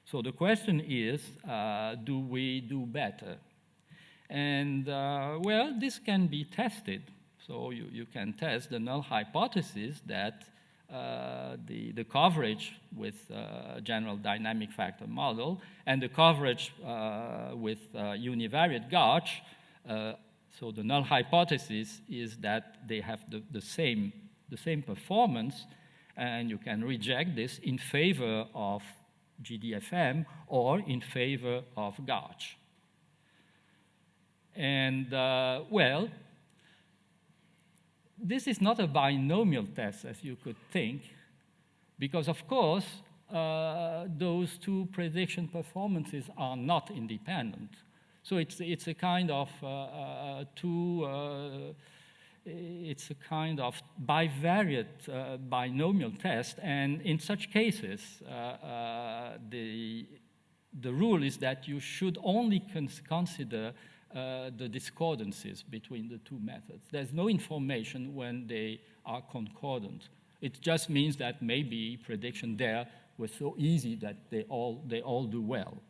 So the question is, do we do better? And well, this can be tested. So you can test the null hypothesis that the coverage with general dynamic factor model and the coverage with univariate gauge. So the null hypothesis is that they have the same performance, and you can reject this in favor of GDFM or in favor of gauge. And well, this is not a binomial test, as you could think, because, of course, those two prediction performances are not independent. So it's a kind of it's a kind of bivariate binomial test, and in such cases, the rule is that you should only consider the discordances between the two methods. There's no information when they are concordant. It just means that maybe prediction there was so easy that they all do well.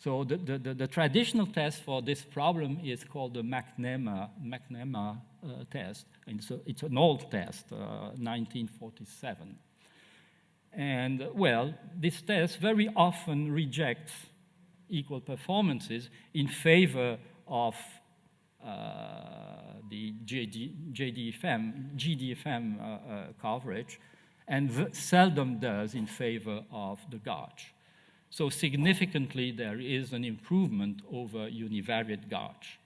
So the traditional test for this problem is called the Magnum test. And so it's an old test, 1947. And well, this test very often rejects equal performances in favor of the GDFM coverage, and seldom does in favor of the gauge. So significantly, there is an improvement over univariate gauge.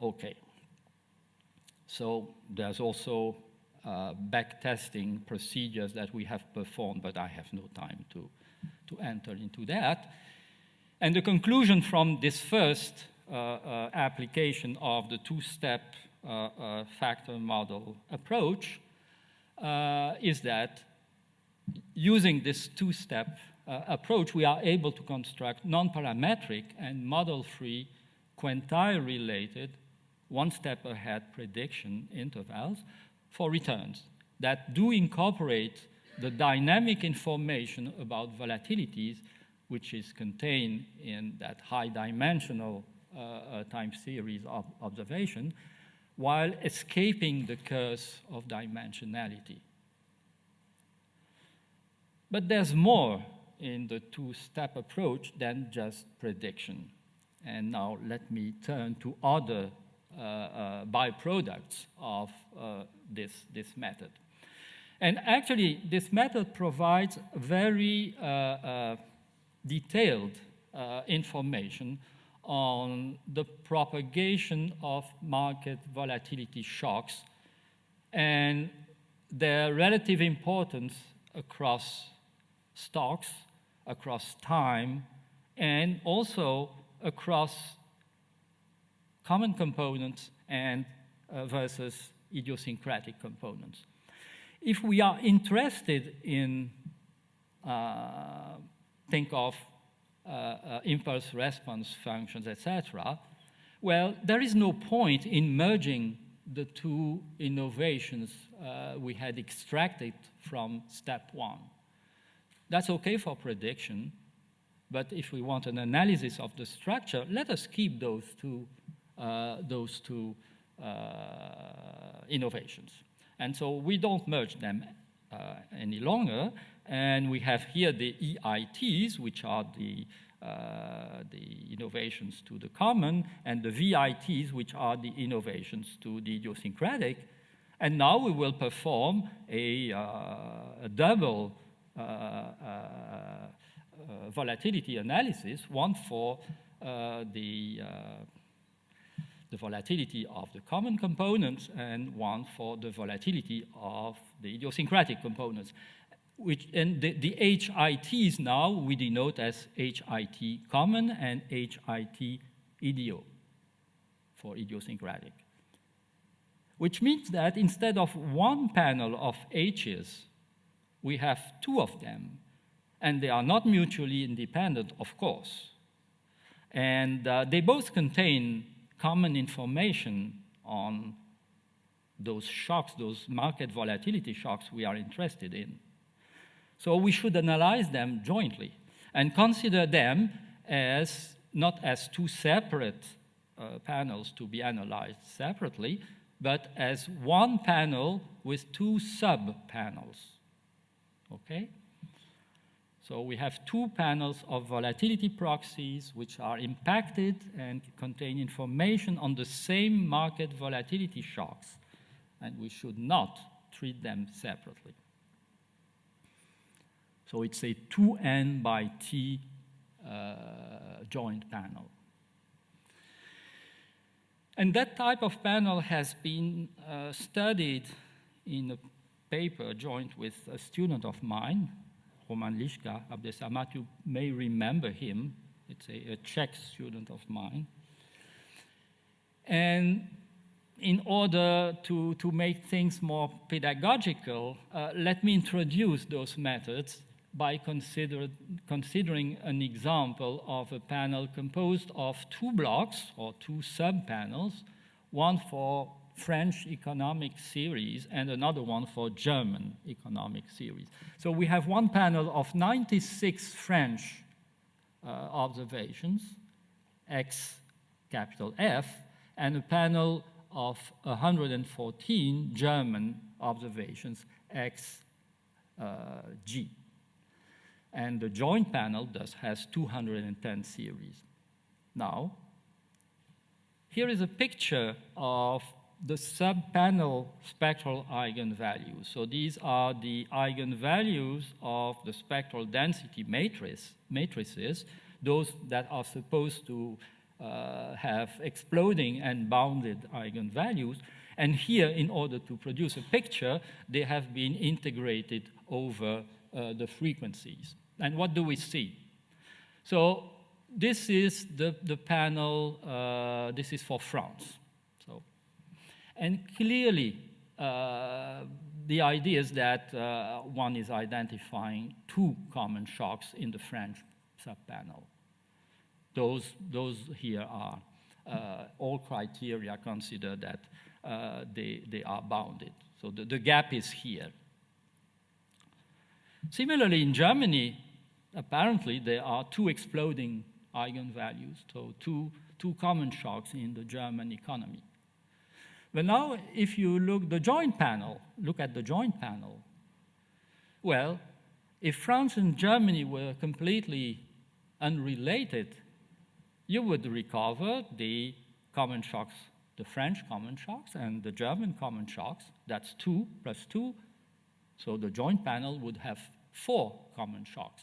Okay. So there's also backtesting procedures that we have performed, but I have no time to to enter into that. And the conclusion from this first application of the two-step factor model approach is that using this two-step approach, we are able to construct non-parametric and model-free quantile-related one-step ahead prediction intervals for returns that do incorporate the dynamic information about volatilities which is contained in that high-dimensional time series of observation, while escaping the curse of dimensionality. But there's more in the two-step approach than just prediction. And now let me turn to other byproducts of this method. And actually, this method provides very detailed information on the propagation of market volatility shocks and their relative importance across stocks, across time, and also across common components and versus idiosyncratic components. If we are interested in think of impulse response functions, etc., well, there is no point in merging the two innovations we had extracted from step one. That's okay for prediction, but if we want an analysis of the structure, let us keep those two innovations. And so we don't merge them any longer, and we have here the EITs, which are the innovations to the common, and the VITs, which are the innovations to the idiosyncratic. And now we will perform a double volatility analysis, one for the volatility of the common components and one for the volatility of the idiosyncratic components. And the HITs now we denote as HIT common and HIT idio for idiosyncratic. Which means that instead of one panel of H's, we have two of them, and they are not mutually independent, of course. And they both contain common information on those shocks, those market volatility shocks we are interested in. So we should analyze them jointly and consider them as not as two separate panels to be analyzed separately, but as one panel with two sub-panels. Okay? So we have two panels of volatility proxies which are impacted and contain information on the same market volatility shocks, and we should not treat them separately. So it's a 2n by t joint panel. And that type of panel has been studied in a paper joint with a student of mine, Roman Liška Abdesamat. You may remember him. It's a Czech student of mine. And in order to make things more pedagogical, let me introduce those methods by considering an example of a panel composed of two blocks or two sub-panels, one for French economic series and another one for German economic series. So we have one panel of 96 French observations, X capital F, and a panel of 114 German observations, X G. And the joint panel thus has 210 series. Now, here is a picture of the sub-panel spectral eigenvalues. So these are the eigenvalues of the spectral density matrices, those that are supposed to have exploding and bounded eigenvalues. And here, in order to produce a picture, they have been integrated over the frequencies. And what do we see? So this is the panel, this is for France. So, and clearly, the idea is that one is identifying two common shocks in the French subpanel. Those here are all criteria consider that they are bounded. So the gap is here. Similarly, in Germany, apparently there are two exploding eigenvalues, so two common shocks in the German economy. But now, if you look at the joint panel, well, if France and Germany were completely unrelated, you would recover the common shocks, the French common shocks and the German common shocks. That's 2 plus 2. So the joint panel would have 4 common shocks.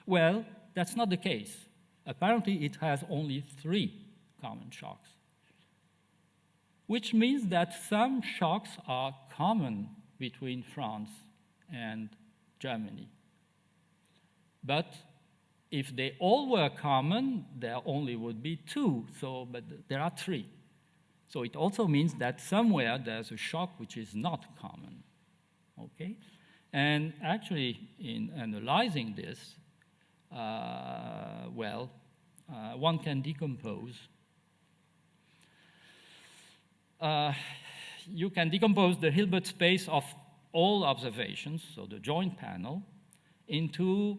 Well, that's not the case. Apparently, it has only 3 common shocks, which means that some shocks are common between France and Germany. But if they all were common, there only would be 2, but there are 3. So it also means that somewhere there's a shock which is not common, okay? And actually, in analyzing this, one can decompose. You can decompose the Hilbert space of all observations, so the joint panel, into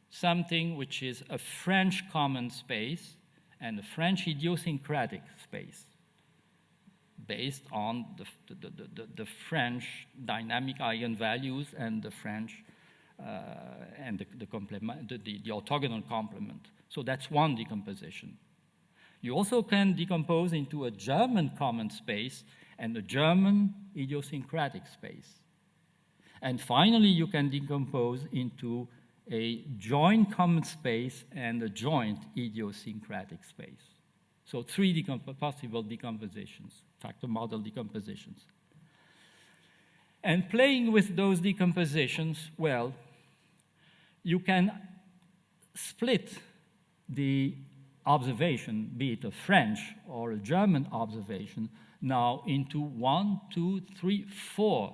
something which is a French common space and a French idiosyncratic space based on the French dynamic eigenvalues and the French and the orthogonal complement. So that's one decomposition. You also can decompose into a German common space and a German idiosyncratic space. And finally, you can decompose into a joint common space and a joint idiosyncratic space. So 3 possible decompositions, factor model decompositions. And playing with those decompositions, well, you can split the observation, be it a French or a German observation, now into 1, 2, 3, 4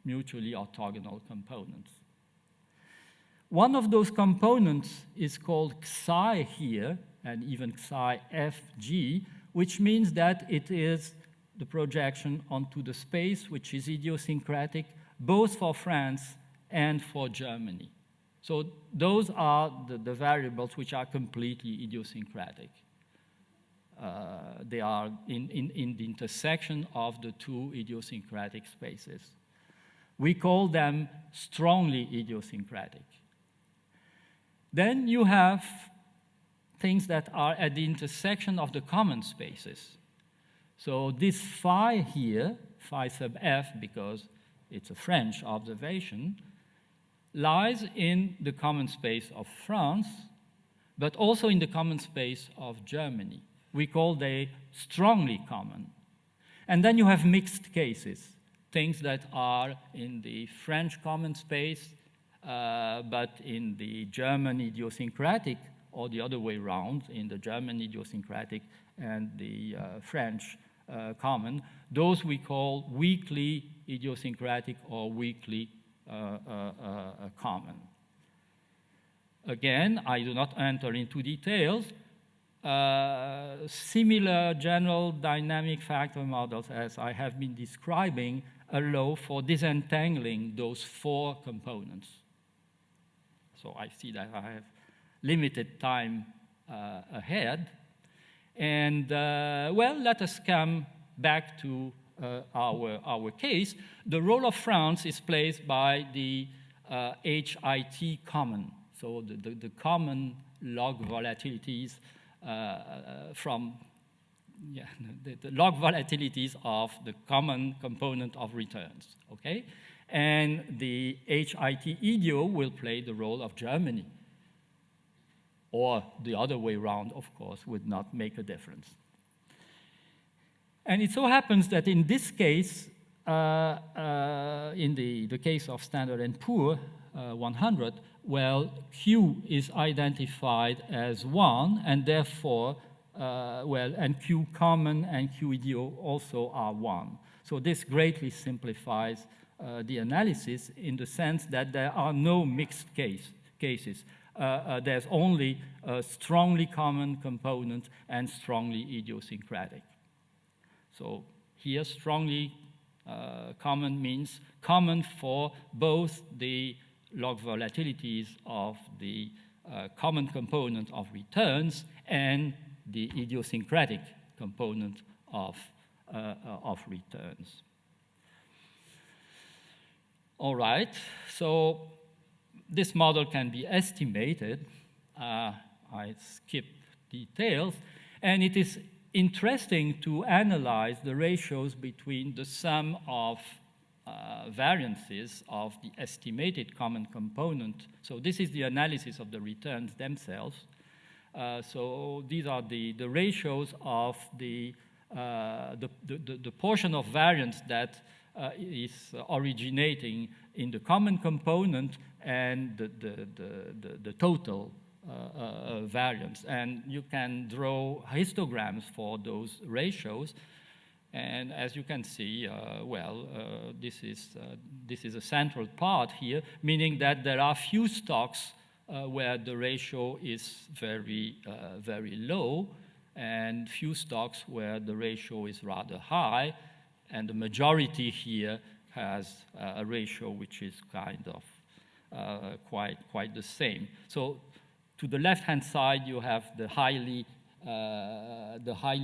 mutually orthogonal components. One of those components is called psi here, and even psi fg, which means that it is the projection onto the space which is idiosyncratic both for France and for Germany. So those are the variables which are completely idiosyncratic. They are in the intersection of the 2 idiosyncratic spaces. We call them strongly idiosyncratic. Then you have things that are at the intersection of the common spaces. So this phi here, phi sub f, because it's a French observation, lies in the common space of France, but also in the common space of Germany. We call they strongly common. And then you have mixed cases, things that are in the French common space, but in the German idiosyncratic, or the other way around, in the German idiosyncratic and the French common. Those we call weakly idiosyncratic or weakly common. Again, I do not enter into details. Similar general dynamic factor models as I have been describing allow for disentangling those 4 components. So I see that I have limited time ahead. And let us come back to our case. The role of France is placed by the HIT common, so the common log volatilities the log volatilities of the common component of returns, okay? And the HIT idio will play the role of Germany. Or the other way around, of course, would not make a difference. And it so happens that in this case, in the case of Standard & Poor 100, well, Q is identified as 1, and therefore, and Q common and Q idio also are 1. So this greatly simplifies the analysis in the sense that there are no mixed cases. There's only a strongly common component and strongly idiosyncratic. So here, strongly common means common for both the log volatilities of the common component of returns and the idiosyncratic component of returns. All right, so this model can be estimated. I skip details, and it is interesting to analyze the ratios between the sum of variances of the estimated common component. So this is the analysis of the returns themselves. So these are the ratios of the portion of variance that is originating in the common component and the total variance. And you can draw histograms for those ratios. And as you can see, this is a central part here, meaning that there are few stocks where the ratio is very low, and few stocks where the ratio is rather high, and the majority here has a ratio which is kind of quite the same. So to the left-hand side, you have the highly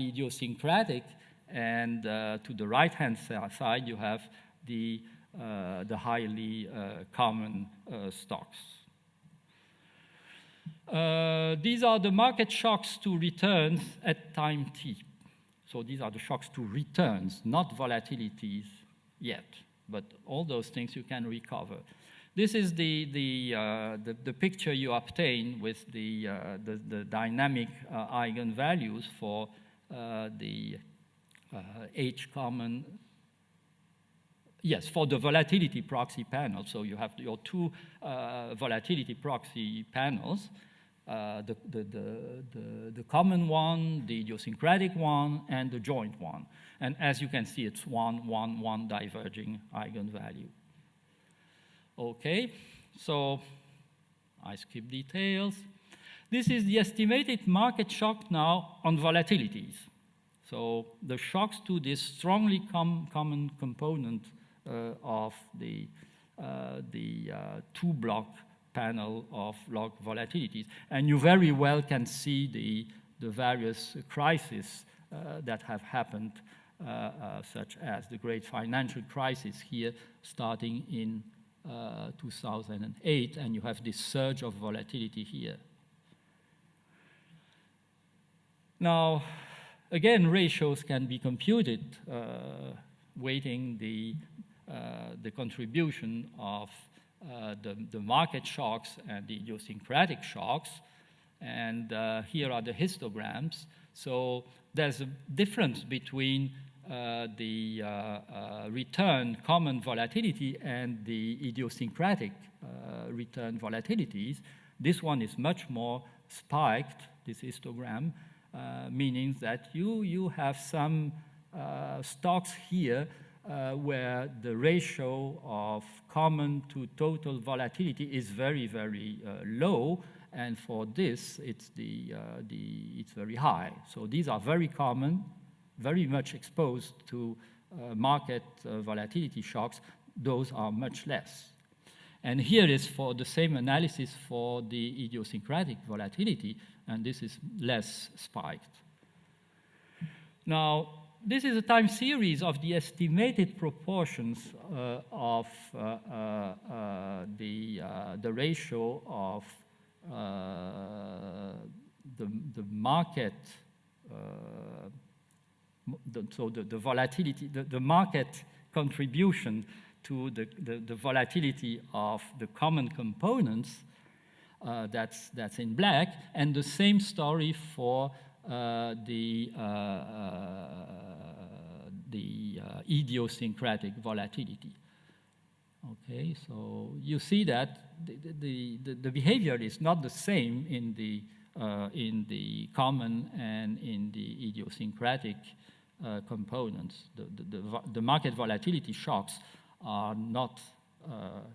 idiosyncratic, and to the right-hand side, you have the highly common stocks. These are the market shocks to returns at time t. So these are the shocks to returns, not volatilities yet, but all those things you can recover. This is the picture you obtain with the dynamic eigenvalues for the H common. Yes, for the volatility proxy panel. So you have your two volatility proxy panels, the common one, the idiosyncratic one, and the joint one. And as you can see, it's one diverging eigenvalue. Okay, so I skip details. This is the estimated market shock now on volatilities. So the shocks to this strongly common component of the two-block panel of log volatilities. And you very well can see the various crises that have happened, such as the great financial crisis here starting in 2008, and you have this surge of volatility here. Now, again, ratios can be computed, weighting the contribution of the market shocks and the idiosyncratic shocks. And here are the histograms. So there's a difference between the return common volatility and the idiosyncratic return volatilities. This one is much more spiked, this histogram, meaning that you have some stocks here where the ratio of common to total volatility is very low, and for this it's very high. So these are very common, very much exposed to market volatility shocks. Those are much less. And here is for the same analysis for the idiosyncratic volatility, and this is less spiked. Now, this is a time series of the estimated proportions of the ratio of the market, the volatility, the market contribution to the volatility of the common components, that's in black, and the same story for the idiosyncratic volatility. Okay, so you see that the behavior is not the same in the common and in the idiosyncratic components. The market volatility shocks are not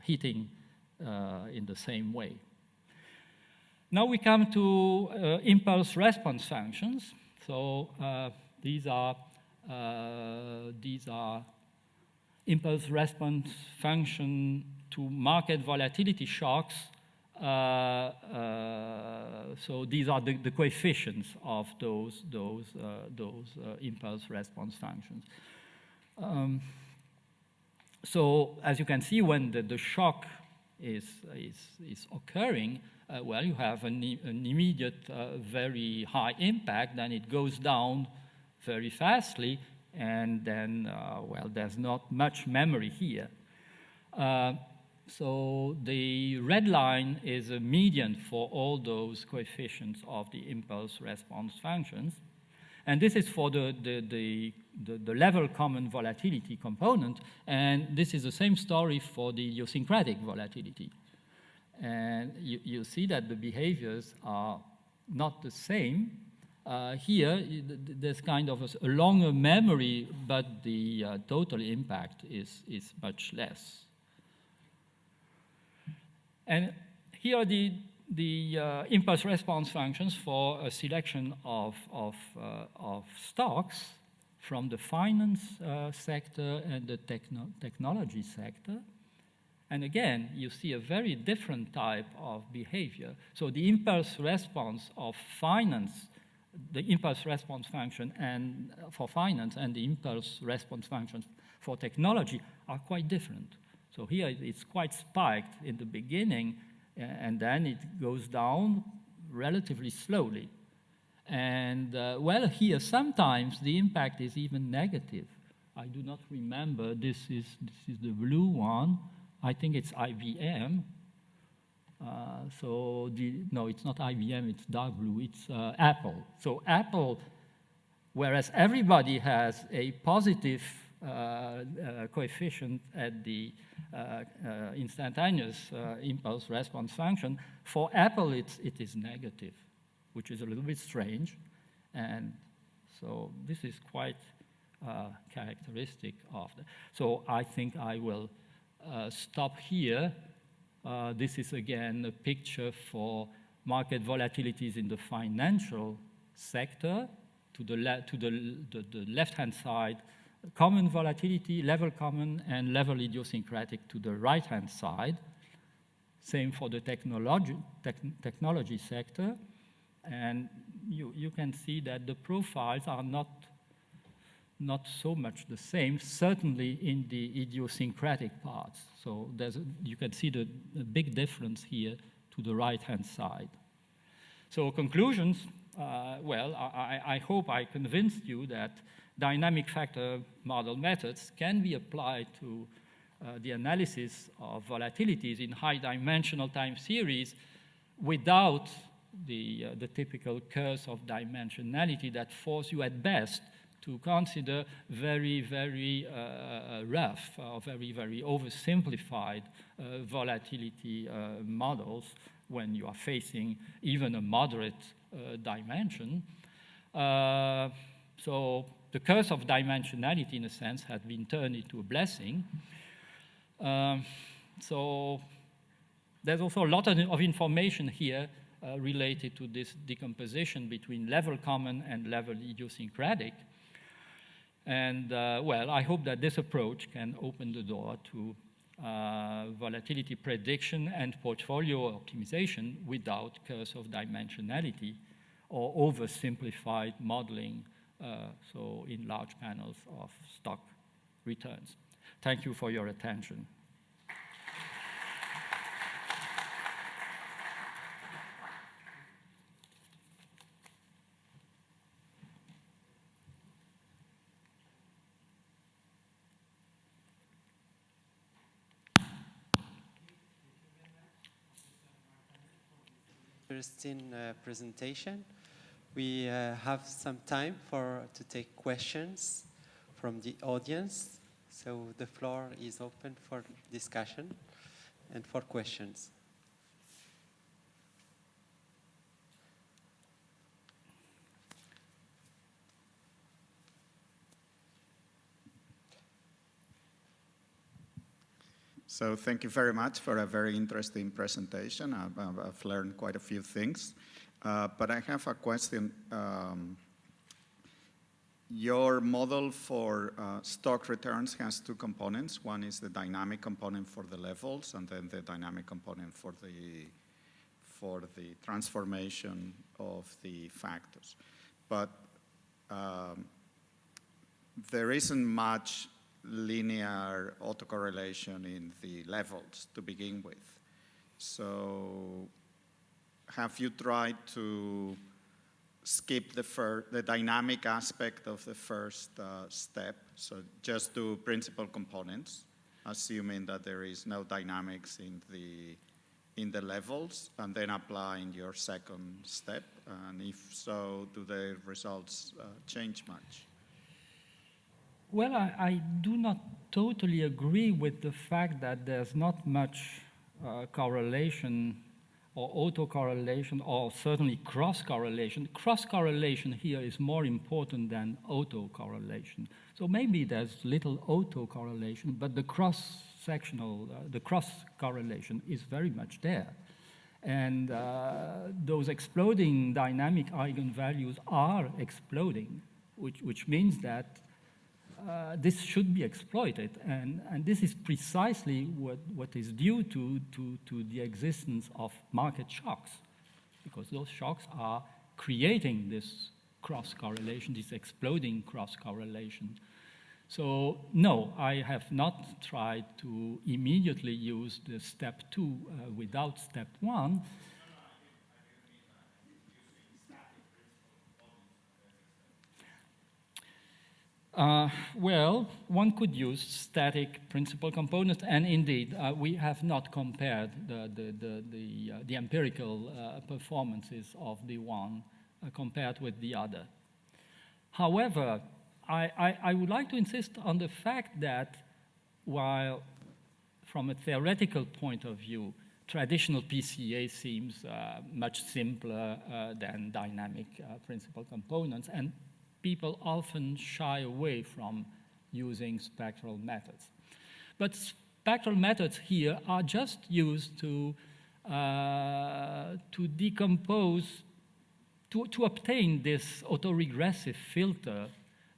hitting in the same way. Now we come to impulse response functions. So these are impulse response function to market volatility shocks. So these are the coefficients of those impulse response functions. So as you can see, when the shock is occurring, well, you have an immediate very high impact, then it goes down very fastly, and then, well, there's not much memory here. So the red line is a median for all those coefficients of the impulse response functions. And this is for the level common volatility component, and this is the same story for the idiosyncratic volatility. And you see that the behaviors are not the same. Here, there's kind of a longer memory, but the total impact is much less. And here are the impulse response functions for a selection of stocks from the finance sector and the technology sector. And again, you see a very different type of behavior. So the impulse response of finance, the impulse response function and for finance and the impulse response functions for technology are quite different. So here it's quite spiked in the beginning, and then it goes down relatively slowly. And well, here sometimes the impact is even negative. I do not remember. This is the blue one. I think it's IBM. No, it's not IBM, it's dark blue, it's Apple. So Apple, whereas everybody has a positive coefficient at the instantaneous impulse response function, for Apple it is negative, which is a little bit strange. And so this is quite characteristic of that. So I think I will stop here. This is again a picture for market volatilities in the financial sector. To the left-hand side, common volatility, level common, and level idiosyncratic to the right-hand side. Same for the technology sector. And you can see that the profiles are not so much the same, certainly in the idiosyncratic parts. So you can see the big difference here to the right-hand side. So conclusions, well, I hope I convinced you that dynamic factor model methods can be applied to the analysis of volatilities in high-dimensional time series without the typical curse of dimensionality that force you at best to consider very, very rough or very, very oversimplified volatility models when you are facing even a moderate dimension. So the curse of dimensionality, in a sense, has been turned into a blessing. So there's also a lot of information here related to this decomposition between level common and level idiosyncratic. And, well, I hope that this approach can open the door to volatility prediction and portfolio optimization without curse of dimensionality or oversimplified modeling, so in large panels of stock returns. Thank you for your attention. Interesting presentation. We have some time to take questions from the audience. So the floor is open for discussion and for questions. So thank you very much for a very interesting presentation. I've learned quite a few things. But I have a question. Your model for stock returns has two components. One is the dynamic component for the levels, and then the dynamic component for the transformation of the factors. But there isn't much linear autocorrelation in the levels to begin with. So have you tried to skip the dynamic aspect of the first step, so just do principal components, assuming that there is no dynamics in the levels, and then apply in your second step? And if so, do the results change much? Well, I do not totally agree with the fact that there's not much correlation or autocorrelation, or certainly cross-correlation. Cross-correlation here is more important than autocorrelation. So maybe there's little autocorrelation, but the cross-sectional, the cross-correlation is very much there. And those exploding dynamic eigenvalues are exploding, which means that this should be exploited, and this is precisely what is due to the existence of market shocks, because those shocks are creating this cross-correlation, this exploding cross-correlation. So no, I have not tried to immediately use the step 2 without step 1. Well, one could use static principal components, and indeed, we have not compared the empirical performances of the one compared with the other. However, I would like to insist on the fact that while from a theoretical point of view, traditional PCA seems much simpler than dynamic principal components, and people often shy away from using spectral methods. But spectral methods here are just used to decompose, to obtain this autoregressive filter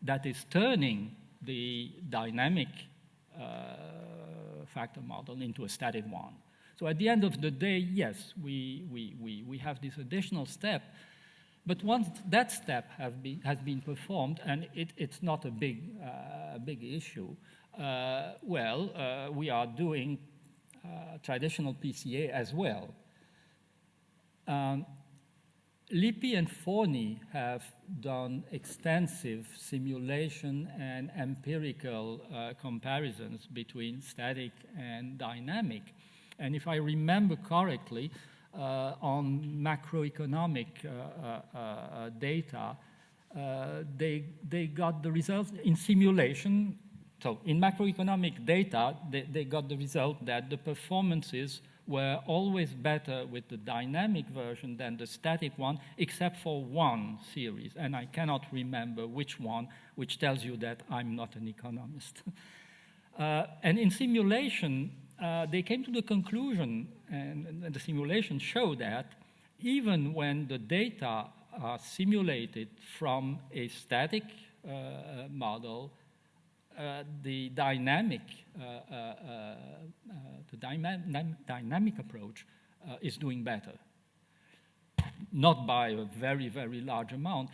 that is turning the dynamic factor model into a static one. So at the end of the day, yes, we have this additional step. But once that step has been performed, and it's not a big issue, we are doing traditional PCA as well. Lippi and Forni have done extensive simulation and empirical comparisons between static and dynamic. And if I remember correctly, on macroeconomic data, they got the results in simulation. So in macroeconomic data, they got the result that the performances were always better with the dynamic version than the static one, except for one series. And I cannot remember which one, which tells you that I'm not an economist. And in simulation, they came to the conclusion, and the simulation showed that even when the data are simulated from a static model, the dynamic approach is doing better. Not by a very, very large amount.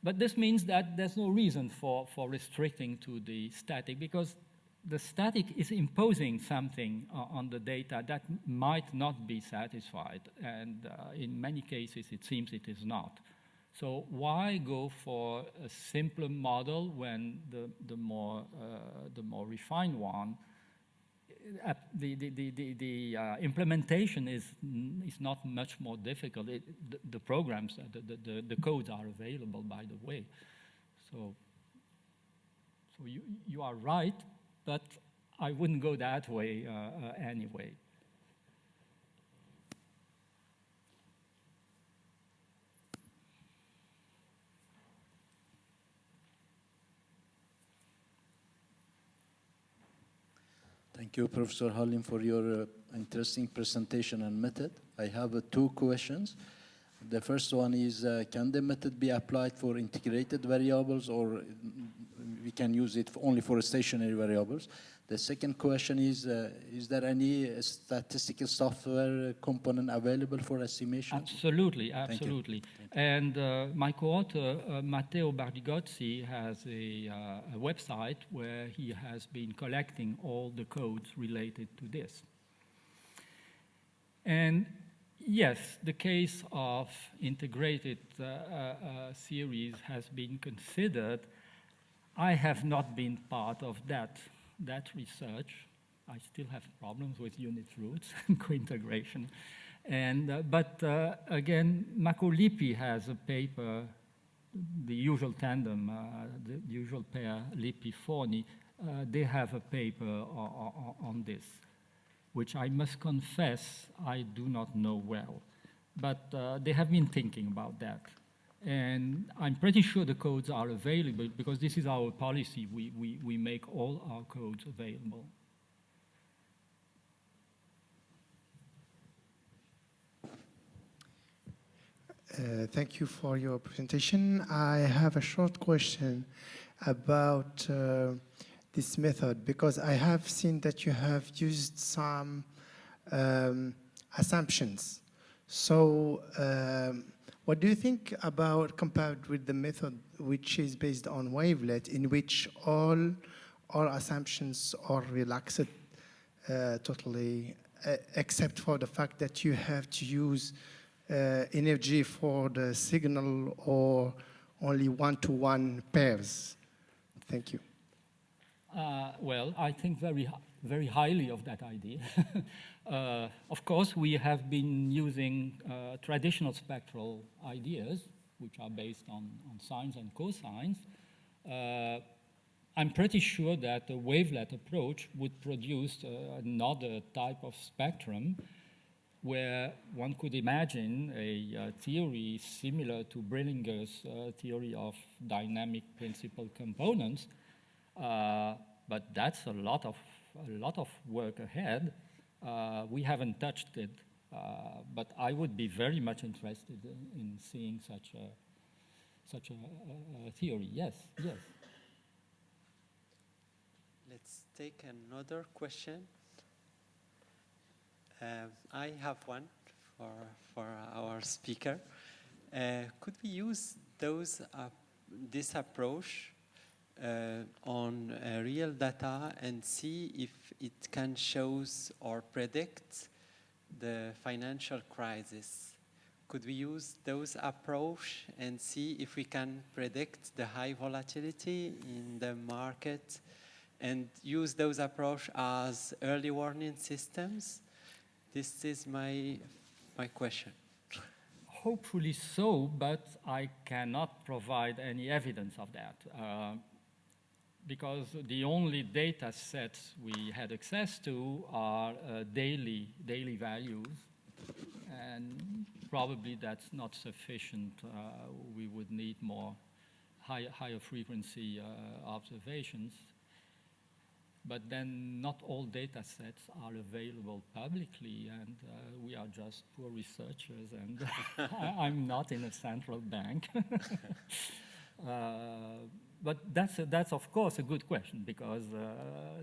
But this means that there's no reason for restricting to the static, because the static is imposing something on the data that might not be satisfied, and in many cases it seems it is not. So why go for a simpler model when the more refined one, the implementation is not much more difficult. The programs, the codes are available, by the way. So you are right. but I wouldn't go that way anyway. Thank you, Professor Hallin, for your interesting presentation and method. I have two questions. The first one is, can the method be applied for integrated variables, or we can use it only for stationary variables? The second question is there any statistical software component available for estimation? Absolutely, absolutely. And my co-author, Matteo Bardigozzi, has a website where he has been collecting all the codes related to this. And yes, the case of integrated series has been considered. I have not been part of that research. I still have problems with unit roots and co-integration. And, but again, Marco Lippi has a paper, the usual tandem, the usual pair, Lippi-Forni, they have a paper on this, which I must confess I do not know well. But they have been thinking about that. And I'm pretty sure the codes are available because this is our policy. We make all our codes available. Thank you for your presentation. I have a short question about this method, because I have seen that you have used some assumptions. So what do you think about compared with the method which is based on wavelet, in which all assumptions are relaxed totally, except for the fact that you have to use energy for the signal or only one-to-one pairs? Thank you. Well, I think very highly of that idea. Of course, we have been using traditional spectral ideas, which are based on sines and cosines. I'm pretty sure that the wavelet approach would produce another type of spectrum where one could imagine a theory similar to Brillinger's theory of dynamic principal components. But that's a lot of work ahead. We haven't touched it, but I would be very much interested in seeing such a theory. Yes, yes. Let's take another question. I have one for our speaker. Could we use this approach on real data and see if it can show or predict the financial crisis? Could we use those approach and see if we can predict the high volatility in the market and use those approach as early warning systems? This is my question. Hopefully so, but I cannot provide any evidence of that. Because the only data sets we had access to are daily values, and probably that's not sufficient. We would need more higher frequency observations. But then not all data sets are available publicly, and we are just poor researchers, and I'm not in a central bank. But that's of course a good question, because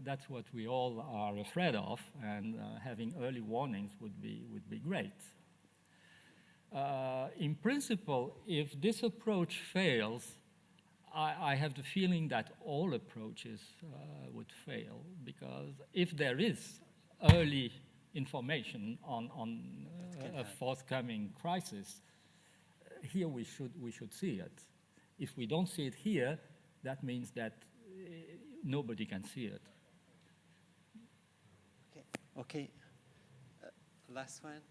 that's what we all are afraid of, and having early warnings would be great. In principle, if this approach fails, I have the feeling that all approaches would fail, because if there is early information on a forthcoming crisis, here we should see it. If we don't see it here, that means that nobody can see it. Okay. Last one.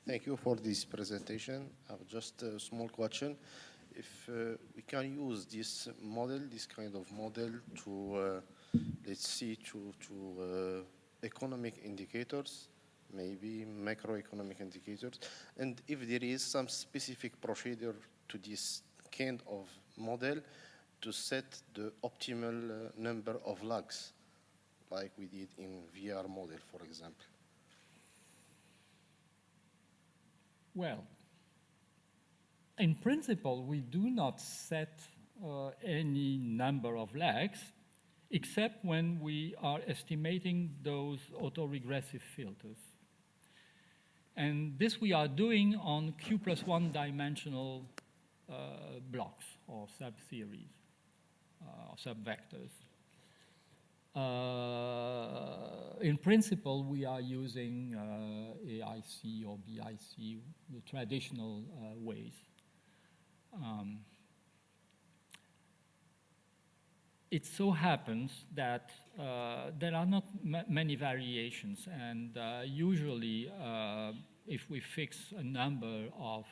Thank you for this presentation. I have just a small question. if we can use this model, this kind of model to, let's see, to economic indicators, maybe macroeconomic indicators, and if there is some specific procedure to this kind of model to set the optimal number of lags, like we did in VR model, for example. Well, in principle, we do not set any number of lags, except when we are estimating those autoregressive filters. And this we are doing on Q+1 dimensional blocks or subseries or subvectors. In principle, we are using AIC or BIC, the traditional ways. It so happens that there are not many variations, and usually if we fix a number of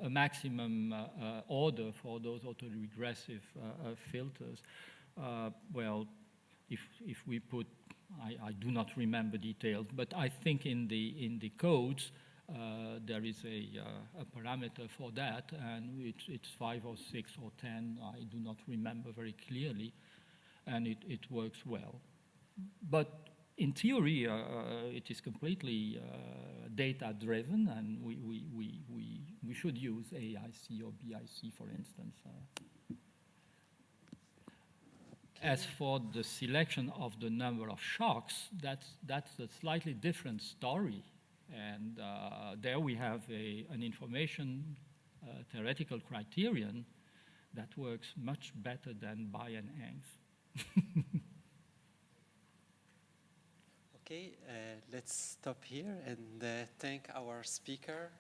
a maximum order for those autoregressive filters, well, if we put, I do not remember details, but I think in the codes there is a parameter for that, and it's 5 or 6 or 10. I do not remember very clearly, and it works well. But in theory, it is completely data-driven, and we should use AIC or BIC, for instance. As for the selection of the number of shocks, that's a slightly different story. And there we have an information theoretical criterion that works much better than Bai and Eng's. Okay, let's stop here and thank our speaker.